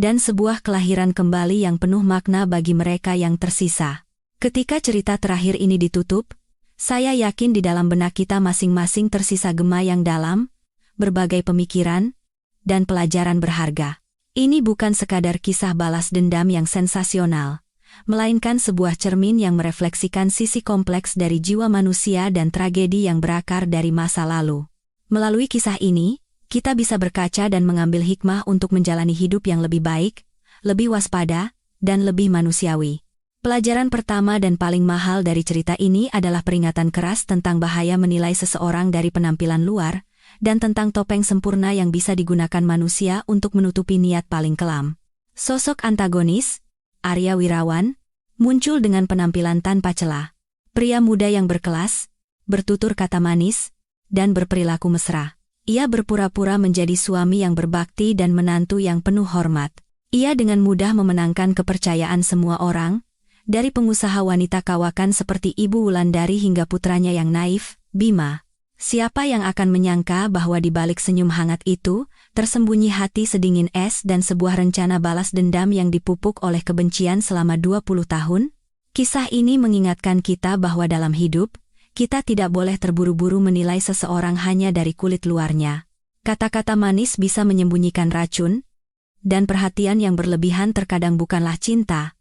dan sebuah kelahiran kembali yang penuh makna bagi mereka yang tersisa. Ketika cerita terakhir ini ditutup, saya yakin di dalam benak kita masing-masing tersisa gema yang dalam, berbagai pemikiran, dan pelajaran berharga. Ini bukan sekadar kisah balas dendam yang sensasional, melainkan sebuah cermin yang merefleksikan sisi kompleks dari jiwa manusia dan tragedi yang berakar dari masa lalu. Melalui kisah ini, kita bisa berkaca dan mengambil hikmah untuk menjalani hidup yang lebih baik, lebih waspada, dan lebih manusiawi. Pelajaran pertama dan paling mahal dari cerita ini adalah peringatan keras tentang bahaya menilai seseorang dari penampilan luar, dan tentang topeng sempurna yang bisa digunakan manusia untuk menutupi niat paling kelam. Sosok antagonis, Arya Wirawan, muncul dengan penampilan tanpa celah. Pria muda yang berkelas, bertutur kata manis, dan berperilaku mesra. Ia berpura-pura menjadi suami yang berbakti dan menantu yang penuh hormat. Ia dengan mudah memenangkan kepercayaan semua orang, dari pengusaha wanita kawakan seperti Ibu Wulandari hingga putranya yang naif, Bima. Siapa yang akan menyangka bahwa di balik senyum hangat itu, tersembunyi hati sedingin es dan sebuah rencana balas dendam yang dipupuk oleh kebencian selama 20 tahun? Kisah ini mengingatkan kita bahwa dalam hidup, kita tidak boleh terburu-buru menilai seseorang hanya dari kulit luarnya. Kata-kata manis bisa menyembunyikan racun, dan perhatian yang berlebihan terkadang bukanlah cinta,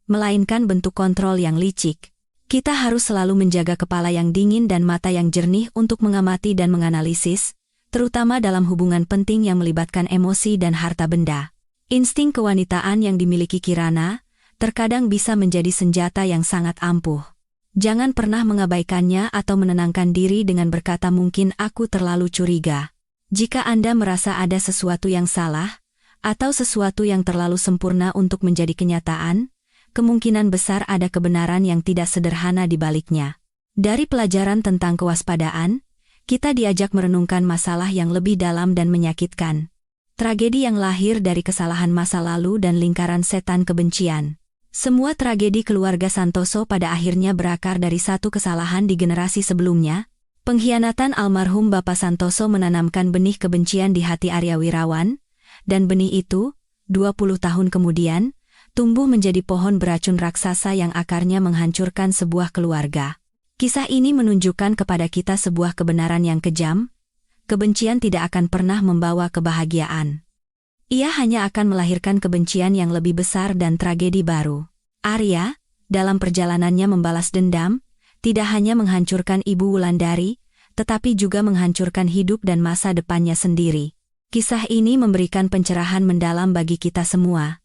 melainkan bentuk kontrol yang licik. Kita harus selalu menjaga kepala yang dingin dan mata yang jernih untuk mengamati dan menganalisis, terutama dalam hubungan penting yang melibatkan emosi dan harta benda. Insting kewanitaan yang dimiliki Kirana, terkadang bisa menjadi senjata yang sangat ampuh. Jangan pernah mengabaikannya atau menenangkan diri dengan berkata mungkin aku terlalu curiga. Jika Anda merasa ada sesuatu yang salah, atau sesuatu yang terlalu sempurna untuk menjadi kenyataan, kemungkinan besar ada kebenaran yang tidak sederhana di baliknya. Dari pelajaran tentang kewaspadaan, kita diajak merenungkan masalah yang lebih dalam dan menyakitkan. Tragedi yang lahir dari kesalahan masa lalu dan lingkaran setan kebencian. Semua tragedi keluarga Santoso pada akhirnya berakar dari satu kesalahan di generasi sebelumnya. Pengkhianatan almarhum Bapak Santoso menanamkan benih kebencian di hati Arya Wirawan, dan benih itu, 20 tahun kemudian, tumbuh menjadi pohon beracun raksasa yang akarnya menghancurkan sebuah keluarga. Kisah ini menunjukkan kepada kita sebuah kebenaran yang kejam, kebencian tidak akan pernah membawa kebahagiaan. Ia hanya akan melahirkan kebencian yang lebih besar dan tragedi baru. Arya, dalam perjalanannya membalas dendam, tidak hanya menghancurkan Ibu Wulandari, tetapi juga menghancurkan hidup dan masa depannya sendiri. Kisah ini memberikan pencerahan mendalam bagi kita semua.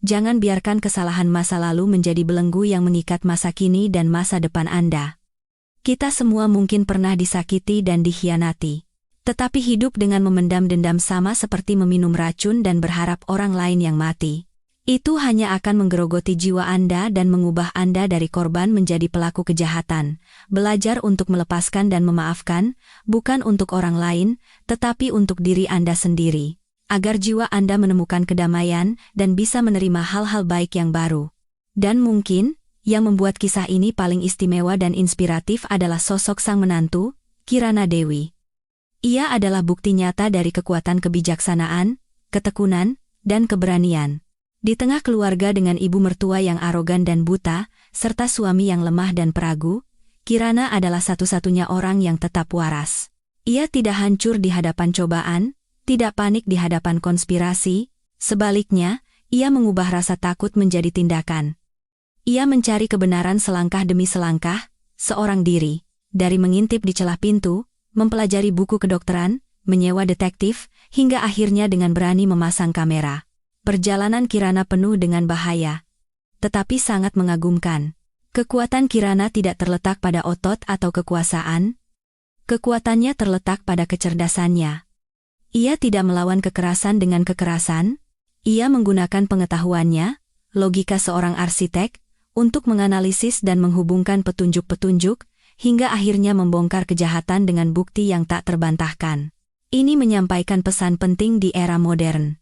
Jangan biarkan kesalahan masa lalu menjadi belenggu yang mengikat masa kini dan masa depan Anda. Kita semua mungkin pernah disakiti dan dikhianati. Tetapi hidup dengan memendam dendam sama seperti meminum racun dan berharap orang lain yang mati. Itu hanya akan menggerogoti jiwa Anda dan mengubah Anda dari korban menjadi pelaku kejahatan. Belajar untuk melepaskan dan memaafkan, bukan untuk orang lain, tetapi untuk diri Anda sendiri. Agar jiwa Anda menemukan kedamaian dan bisa menerima hal-hal baik yang baru. Dan mungkin, yang membuat kisah ini paling istimewa dan inspiratif adalah sosok sang menantu, Kirana Dewi. Ia adalah bukti nyata dari kekuatan kebijaksanaan, ketekunan, dan keberanian. Di tengah keluarga dengan ibu mertua yang arogan dan buta, serta suami yang lemah dan peragu, Kirana adalah satu-satunya orang yang tetap waras. Ia tidak hancur di hadapan cobaan, tidak panik di hadapan konspirasi, sebaliknya, ia mengubah rasa takut menjadi tindakan. Ia mencari kebenaran selangkah demi selangkah, seorang diri, dari mengintip di celah pintu, mempelajari buku kedokteran, menyewa detektif, hingga akhirnya dengan berani memasang kamera. Perjalanan Kirana penuh dengan bahaya, tetapi sangat mengagumkan. Kekuatan Kirana tidak terletak pada otot atau kekuasaan. Kekuatannya terletak pada kecerdasannya. Ia tidak melawan kekerasan dengan kekerasan. Ia menggunakan pengetahuannya, logika seorang arsitek, untuk menganalisis dan menghubungkan petunjuk-petunjuk, hingga akhirnya membongkar kejahatan dengan bukti yang tak terbantahkan. Ini menyampaikan pesan penting di era modern.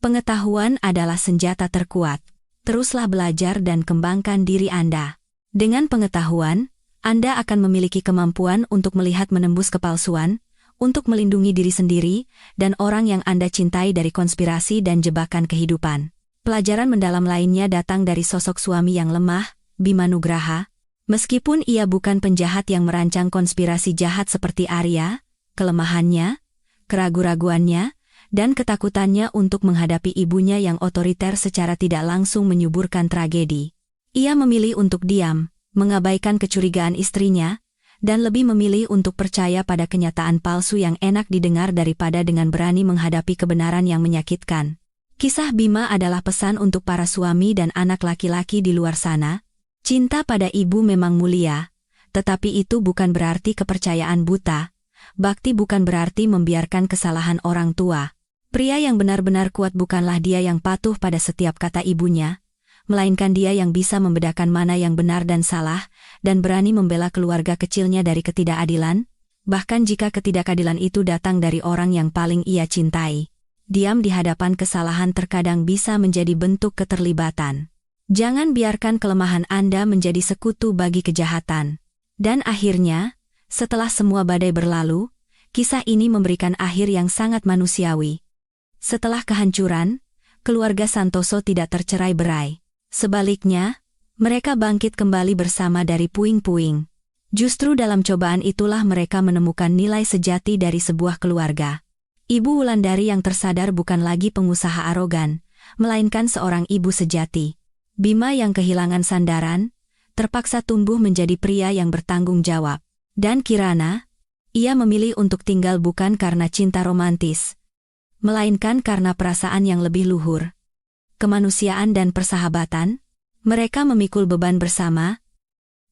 Pengetahuan adalah senjata terkuat. Teruslah belajar dan kembangkan diri Anda. Dengan pengetahuan, Anda akan memiliki kemampuan untuk melihat menembus kepalsuan, untuk melindungi diri sendiri, dan orang yang Anda cintai dari konspirasi dan jebakan kehidupan. Pelajaran mendalam lainnya datang dari sosok suami yang lemah, Bima Nugraha. Meskipun ia bukan penjahat yang merancang konspirasi jahat seperti Arya, kelemahannya, keraguan-raguannya, dan ketakutannya untuk menghadapi ibunya yang otoriter secara tidak langsung menyuburkan tragedi. Ia memilih untuk diam, mengabaikan kecurigaan istrinya, dan lebih memilih untuk percaya pada kenyataan palsu yang enak didengar daripada dengan berani menghadapi kebenaran yang menyakitkan. Kisah Bima adalah pesan untuk para suami dan anak laki-laki di luar sana. Cinta pada ibu memang mulia, tetapi itu bukan berarti kepercayaan buta. Bakti bukan berarti membiarkan kesalahan orang tua. Pria yang benar-benar kuat bukanlah dia yang patuh pada setiap kata ibunya, melainkan dia yang bisa membedakan mana yang benar dan salah, dan berani membela keluarga kecilnya dari ketidakadilan, bahkan jika ketidakadilan itu datang dari orang yang paling ia cintai. Diam di hadapan kesalahan terkadang bisa menjadi bentuk keterlibatan. Jangan biarkan kelemahan Anda menjadi sekutu bagi kejahatan. Dan akhirnya, setelah semua badai berlalu, kisah ini memberikan akhir yang sangat manusiawi. Setelah kehancuran, keluarga Santoso tidak tercerai-berai. Sebaliknya, mereka bangkit kembali bersama dari puing-puing. Justru dalam cobaan itulah mereka menemukan nilai sejati dari sebuah keluarga. Ibu Wulandari yang tersadar bukan lagi pengusaha arogan, melainkan seorang ibu sejati. Bima yang kehilangan sandaran, terpaksa tumbuh menjadi pria yang bertanggung jawab. Dan Kirana, ia memilih untuk tinggal bukan karena cinta romantis, melainkan karena perasaan yang lebih luhur. Kemanusiaan dan persahabatan, mereka memikul beban bersama,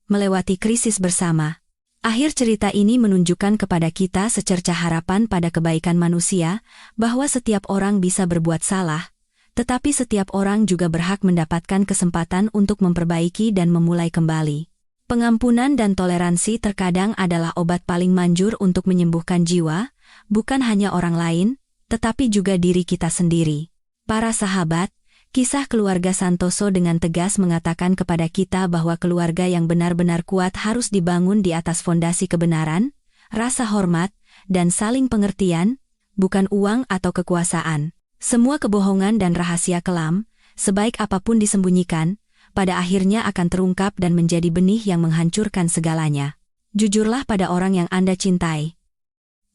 melewati krisis bersama. Akhir cerita ini menunjukkan kepada kita secercah harapan pada kebaikan manusia, bahwa setiap orang bisa berbuat salah, tetapi setiap orang juga berhak mendapatkan kesempatan untuk memperbaiki dan memulai kembali. Pengampunan dan toleransi terkadang adalah obat paling manjur untuk menyembuhkan jiwa, bukan hanya orang lain, tetapi juga diri kita sendiri. Para sahabat, kisah keluarga Santoso dengan tegas mengatakan kepada kita bahwa keluarga yang benar-benar kuat harus dibangun di atas fondasi kebenaran, rasa hormat, dan saling pengertian, bukan uang atau kekuasaan. Semua kebohongan dan rahasia kelam, sebaik apapun disembunyikan, pada akhirnya akan terungkap dan menjadi benih yang menghancurkan segalanya. Jujurlah pada orang yang Anda cintai.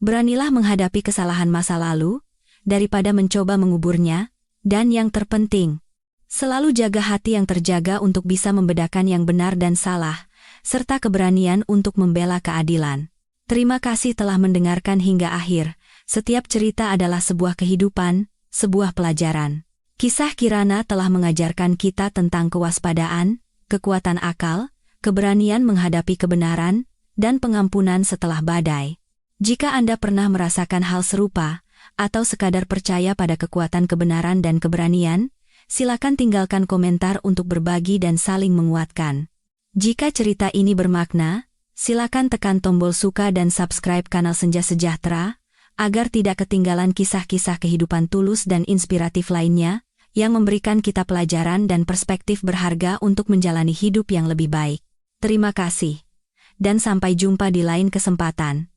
Beranilah menghadapi kesalahan masa lalu, daripada mencoba menguburnya, dan yang terpenting, selalu jaga hati yang terjaga untuk bisa membedakan yang benar dan salah, serta keberanian untuk membela keadilan. Terima kasih telah mendengarkan hingga akhir. Setiap cerita adalah sebuah kehidupan, sebuah pelajaran. Kisah Kirana telah mengajarkan kita tentang kewaspadaan, kekuatan akal, keberanian menghadapi kebenaran, dan pengampunan setelah badai. Jika Anda pernah merasakan hal serupa, atau sekadar percaya pada kekuatan kebenaran dan keberanian, silakan tinggalkan komentar untuk berbagi dan saling menguatkan. Jika cerita ini bermakna, silakan tekan tombol suka dan subscribe kanal Senja Sejahtera, agar tidak ketinggalan kisah-kisah kehidupan tulus dan inspiratif lainnya, yang memberikan kita pelajaran dan perspektif berharga untuk menjalani hidup yang lebih baik. Terima kasih, dan sampai jumpa di lain kesempatan.